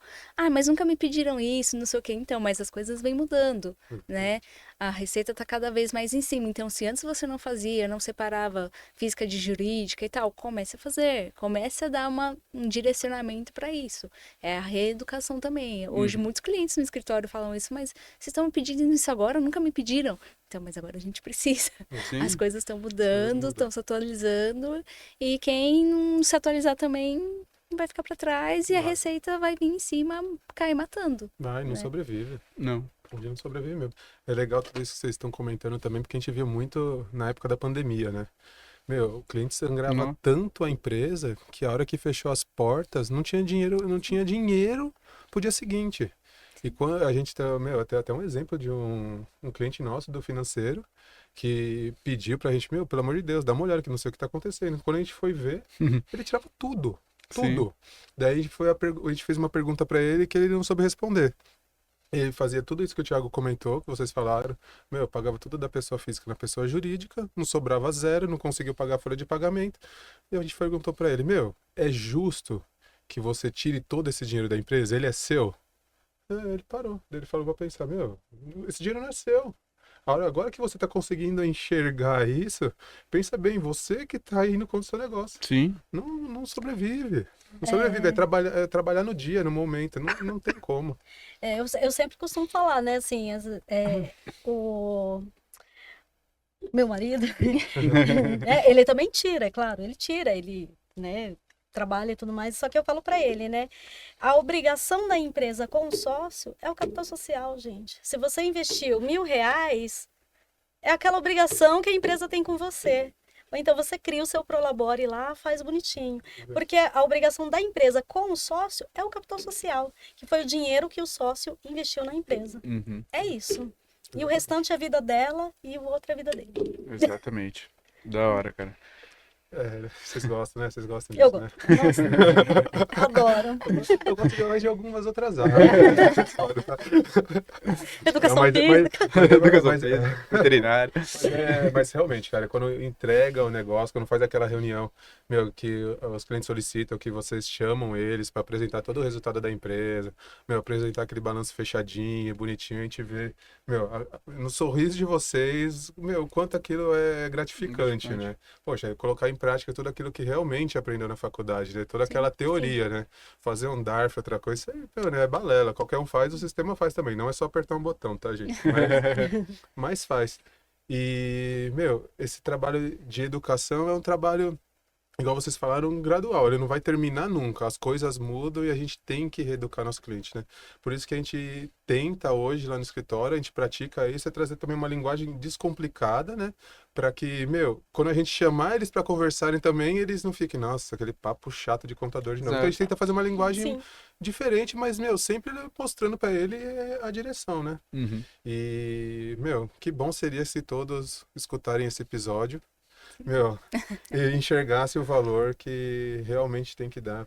[SPEAKER 3] Mas nunca me pediram isso, não sei o quê. Então, mas as coisas vêm mudando, né? a receita está cada vez mais em cima. Então, se antes você não fazia, não separava física de jurídica e tal, comece a fazer. Comece a dar um direcionamento para isso. É a reeducação também. Hoje, muitos clientes no escritório falam isso, mas vocês estão me pedindo isso agora? Nunca me pediram. Então, mas agora a gente precisa.
[SPEAKER 2] Sim.
[SPEAKER 3] As coisas estão mudando, estão se atualizando. E quem não se atualizar também vai ficar para trás e a receita vai vir em cima, cair matando.
[SPEAKER 1] Vai, não sobrevive.
[SPEAKER 2] Não.
[SPEAKER 1] Hoje não sobrevive mesmo. É legal tudo isso que vocês estão comentando também, porque a gente viu muito na época da pandemia, né? Meu, o cliente sangrava tanto a empresa que a hora que fechou as portas, não tinha dinheiro pro dia seguinte. E quando a gente tá, meu, até um exemplo de um cliente nosso do financeiro que pediu pra gente, meu, pelo amor de Deus, dá uma olhada que não sei o que tá acontecendo. Quando a gente foi ver, ele tirava tudo. Tudo. Daí a gente fez uma pergunta pra ele que ele não soube responder. Ele fazia tudo isso que o Thiago comentou, que vocês falaram. Meu, pagava tudo da pessoa física na pessoa jurídica, não sobrava zero, não conseguiu pagar a folha de pagamento. E a gente perguntou pra ele, meu, é justo que você tire todo esse dinheiro da empresa? Ele é seu? Ele parou. Ele falou pra pensar, meu, esse dinheiro não é seu. Agora que você tá conseguindo enxergar isso, pensa bem, você que tá indo contra o seu negócio.
[SPEAKER 2] Sim.
[SPEAKER 1] Não sobrevive. Não sobrevive, é trabalhar no dia, no momento, não tem como.
[SPEAKER 4] Eu sempre costumo falar, né, assim, o meu marido, ele também tira, é claro, ele tira, ele, né, trabalha e tudo mais, só que eu falo para ele, né, a obrigação da empresa com o sócio é o capital social, gente. Se você investiu R$1.000, é aquela obrigação que a empresa tem com você. Ou então você cria o seu Prolabore lá, faz bonitinho. Porque a obrigação da empresa com o sócio é o capital social, que foi o dinheiro que o sócio investiu na empresa. É isso. E o restante é a vida dela e o outro é a vida dele.
[SPEAKER 2] Exatamente. Da hora, cara.
[SPEAKER 1] Vocês gostam, né? Vocês gostam
[SPEAKER 4] Eu
[SPEAKER 1] disso, né?
[SPEAKER 4] gosto. Nossa, adoro.
[SPEAKER 1] Eu gosto mais de algumas outras áreas.
[SPEAKER 4] Educação física.
[SPEAKER 2] Educação física, veterinária.
[SPEAKER 1] Mas realmente, cara, quando entrega o negócio, quando faz aquela reunião, meu, que os clientes solicitam, que vocês chamam eles para apresentar todo o resultado da empresa, meu, apresentar aquele balanço fechadinho, bonitinho, a gente vê, meu, no sorriso de vocês, meu, quanto aquilo é gratificante, né? Poxa, colocar em prática tudo aquilo que realmente aprendeu na faculdade, né? Toda aquela teoria, né? Fazer um DARF, outra coisa, isso aí, meu, né? É balela. Qualquer um faz, o sistema faz também. Não é só apertar um botão, tá, gente? Mas faz. E, meu, esse trabalho de educação é um trabalho, igual vocês falaram, gradual. Ele não vai terminar nunca. As coisas mudam e a gente tem que reeducar nosso cliente, né? Por isso que a gente tenta hoje lá no escritório, a gente pratica isso, é trazer também uma linguagem descomplicada, né? Para que, meu, quando a gente chamar eles para conversarem também, eles não fiquem, nossa, aquele papo chato de contador de novo. Então a gente tenta fazer uma linguagem diferente, mas, meu, sempre mostrando para ele a direção, né? E, meu, que bom seria se todos escutarem esse episódio. Meu, e enxergasse o valor que realmente tem que dar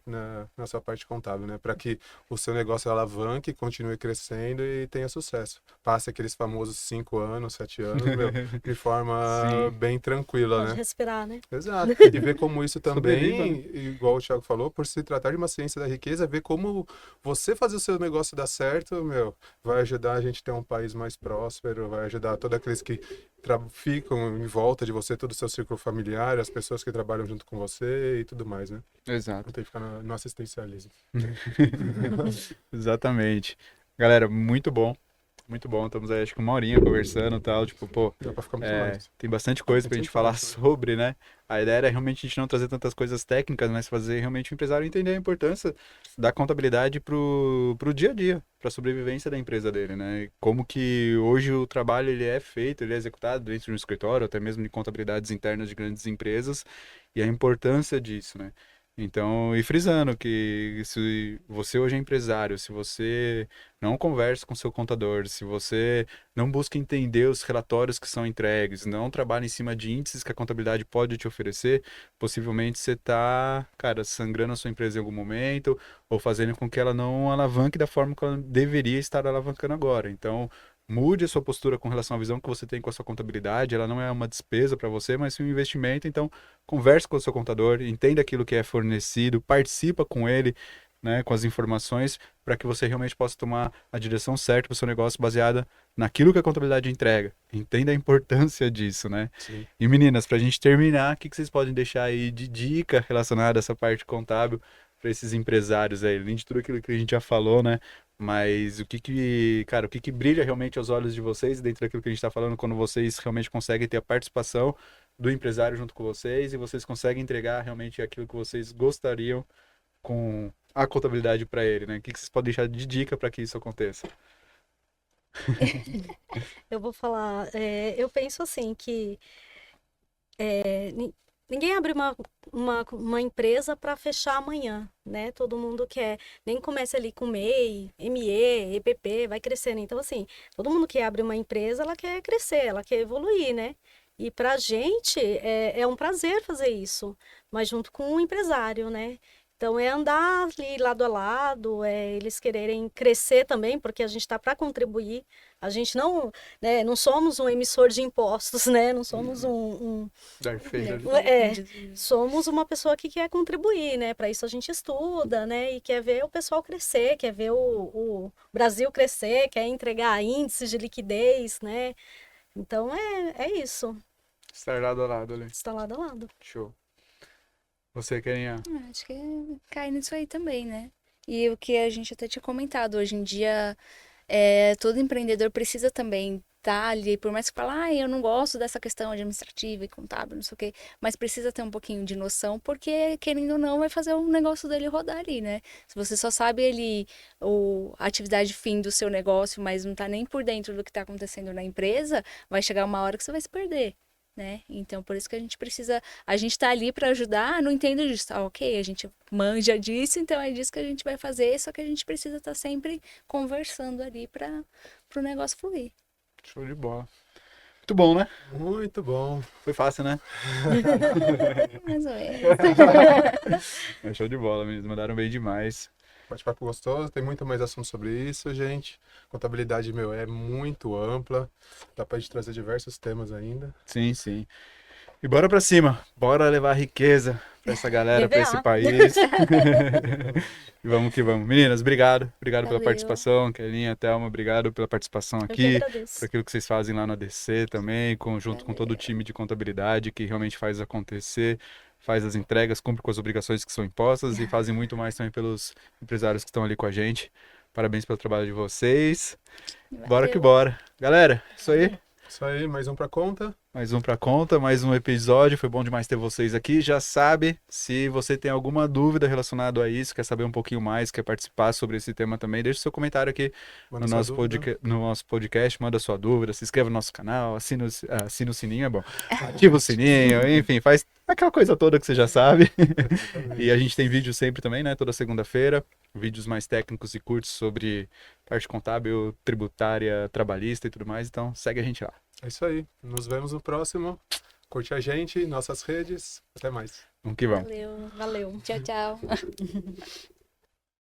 [SPEAKER 1] na sua parte contábil, né? Para que o seu negócio alavanque, continue crescendo e tenha sucesso. Passe aqueles famosos 5 anos, 7 anos, meu, de forma bem tranquila,
[SPEAKER 4] Pode
[SPEAKER 1] né?
[SPEAKER 4] respirar, né?
[SPEAKER 1] Exato. E ver como isso também, igual o Thiago falou, por se tratar de uma ciência da riqueza, ver como você fazer o seu negócio dar certo, meu, vai ajudar a gente a ter um país mais próspero, vai ajudar todos aqueles que ficam em volta de você, todo o seu círculo familiar, as pessoas que trabalham junto com você e tudo mais, né?
[SPEAKER 2] Exato.
[SPEAKER 1] Tem que ficar no assistencialismo.
[SPEAKER 2] Exatamente. Galera, muito bom. Muito bom. Estamos aí, acho que 1 horinha conversando e tal. Tipo, pô,
[SPEAKER 1] Dá pra ficar muito mais.
[SPEAKER 2] tem bastante coisa pra gente falar sobre, né? A ideia era realmente a gente não trazer tantas coisas técnicas, mas fazer realmente o empresário entender a importância da contabilidade pro dia a dia, pra sobrevivência da empresa dele, né? E como que hoje o trabalho ele é feito, ele é executado dentro de um escritório, até mesmo de contabilidades internas de grandes empresas, e a importância disso, né? Então, e frisando que se você hoje é empresário, se você não conversa com seu contador, se você não busca entender os relatórios que são entregues, não trabalha em cima de índices que a contabilidade pode te oferecer, possivelmente você está, cara, sangrando a sua empresa em algum momento ou fazendo com que ela não alavanque da forma que ela deveria estar alavancando agora. Então, mude a sua postura com relação à visão que você tem com a sua contabilidade. Ela não é uma despesa para você, mas sim um investimento. Então, converse com o seu contador, entenda aquilo que é fornecido, participa com ele, né, com as informações, para que você realmente possa tomar a direção certa para o seu negócio baseada naquilo que a contabilidade entrega. Entenda a importância disso, né?
[SPEAKER 1] Sim.
[SPEAKER 2] E meninas, para a gente terminar, o que vocês podem deixar aí de dica relacionada a essa parte contábil para esses empresários aí? Além de tudo aquilo que a gente já falou, né? Mas cara, o que brilha realmente aos olhos de vocês dentro daquilo que a gente está falando, quando vocês realmente conseguem ter a participação do empresário junto com vocês e vocês conseguem entregar realmente aquilo que vocês gostariam com a contabilidade para ele, né? O que vocês podem deixar de dica para que isso aconteça?
[SPEAKER 4] Eu vou falar, eu penso assim que ninguém abre uma empresa para fechar amanhã, né? Todo mundo quer, nem começa ali com MEI, ME, EPP, vai crescendo. Então, assim, todo mundo que abre uma empresa, ela quer crescer, ela quer evoluir, né? E pra gente é um prazer fazer isso, mas junto com o empresário, né? Então é andar ali lado a lado, eles quererem crescer também, porque a gente está para contribuir. A gente não, né, não somos um emissor de impostos, né? Não somos
[SPEAKER 2] Darth Vader.
[SPEAKER 4] somos uma pessoa que quer contribuir, né? Para isso a gente estuda, né? E quer ver o pessoal crescer, quer ver o Brasil crescer, quer entregar índices de liquidez, né? Então é isso.
[SPEAKER 2] Estar lado a lado ali.
[SPEAKER 4] Está lado a lado.
[SPEAKER 2] Show. Você, Kerinha?
[SPEAKER 3] Acho que cai nisso aí também, né? E o que a gente até tinha comentado, hoje em dia, todo empreendedor precisa também estar ali, por mais que fale, eu não gosto dessa questão administrativa e contábil, não sei o quê, mas precisa ter um pouquinho de noção, porque, querendo ou não, vai fazer o negócio dele rodar ali, né? Se você só sabe ali a atividade fim do seu negócio, mas não tá nem por dentro do que tá acontecendo na empresa, vai chegar uma hora que você vai se perder. Né? Então, por isso que a gente tá ali para ajudar, não entendo disso, ok, a gente manja disso, então é disso que a gente vai fazer, só que a gente precisa estar sempre conversando ali para o negócio fluir.
[SPEAKER 2] Show de bola. Muito bom, né?
[SPEAKER 1] Muito bom.
[SPEAKER 2] Foi fácil, né?
[SPEAKER 3] Mais ou menos.
[SPEAKER 2] É show de bola, meninos. Mandaram bem demais.
[SPEAKER 1] Bate-papo gostoso, tem muito mais assunto sobre isso, gente. Contabilidade, é muito ampla. Dá pra gente trazer diversos temas ainda.
[SPEAKER 2] Sim, sim. E bora pra cima. Bora levar riqueza pra essa galera, pra
[SPEAKER 4] EVA.
[SPEAKER 2] esse país. E vamos que vamos. Meninas, obrigado. Obrigado pela
[SPEAKER 3] Valeu.
[SPEAKER 2] participação. Kelinha, Thelma, obrigado pela participação
[SPEAKER 4] Eu que
[SPEAKER 2] aqui.
[SPEAKER 4] agradeço.
[SPEAKER 2] Por aquilo que vocês fazem lá no ADC também, junto com todo o time de contabilidade que realmente faz acontecer, faz as entregas, cumpre com as obrigações que são impostas e fazem muito mais também pelos empresários que estão ali com a gente. Parabéns pelo trabalho de vocês. Bora que bora. Galera, isso aí.
[SPEAKER 1] Isso aí, mais um pra conta.
[SPEAKER 2] Mais um pra conta, mais um episódio. Foi bom demais ter vocês aqui. Já sabe, se você tem alguma dúvida relacionada a isso, quer saber um pouquinho mais, quer participar sobre esse tema também, deixe seu comentário aqui
[SPEAKER 1] Manda
[SPEAKER 2] no
[SPEAKER 1] sua
[SPEAKER 2] nosso,
[SPEAKER 1] dúvida.
[SPEAKER 2] no nosso podcast, manda sua dúvida, se inscreva no nosso canal, assina o sininho, é bom. Ativa o sininho, enfim, faz aquela coisa toda que você já sabe. E a gente tem vídeo sempre também, né? Toda segunda-feira. Vídeos mais técnicos e curtos sobre parte contábil, tributária, trabalhista e tudo mais. Então, segue a gente lá.
[SPEAKER 1] É isso aí. Nos vemos no próximo. Curte a gente, nossas redes. Até mais.
[SPEAKER 2] Vamos que vamos.
[SPEAKER 3] Valeu.
[SPEAKER 4] Valeu.
[SPEAKER 3] Tchau, tchau.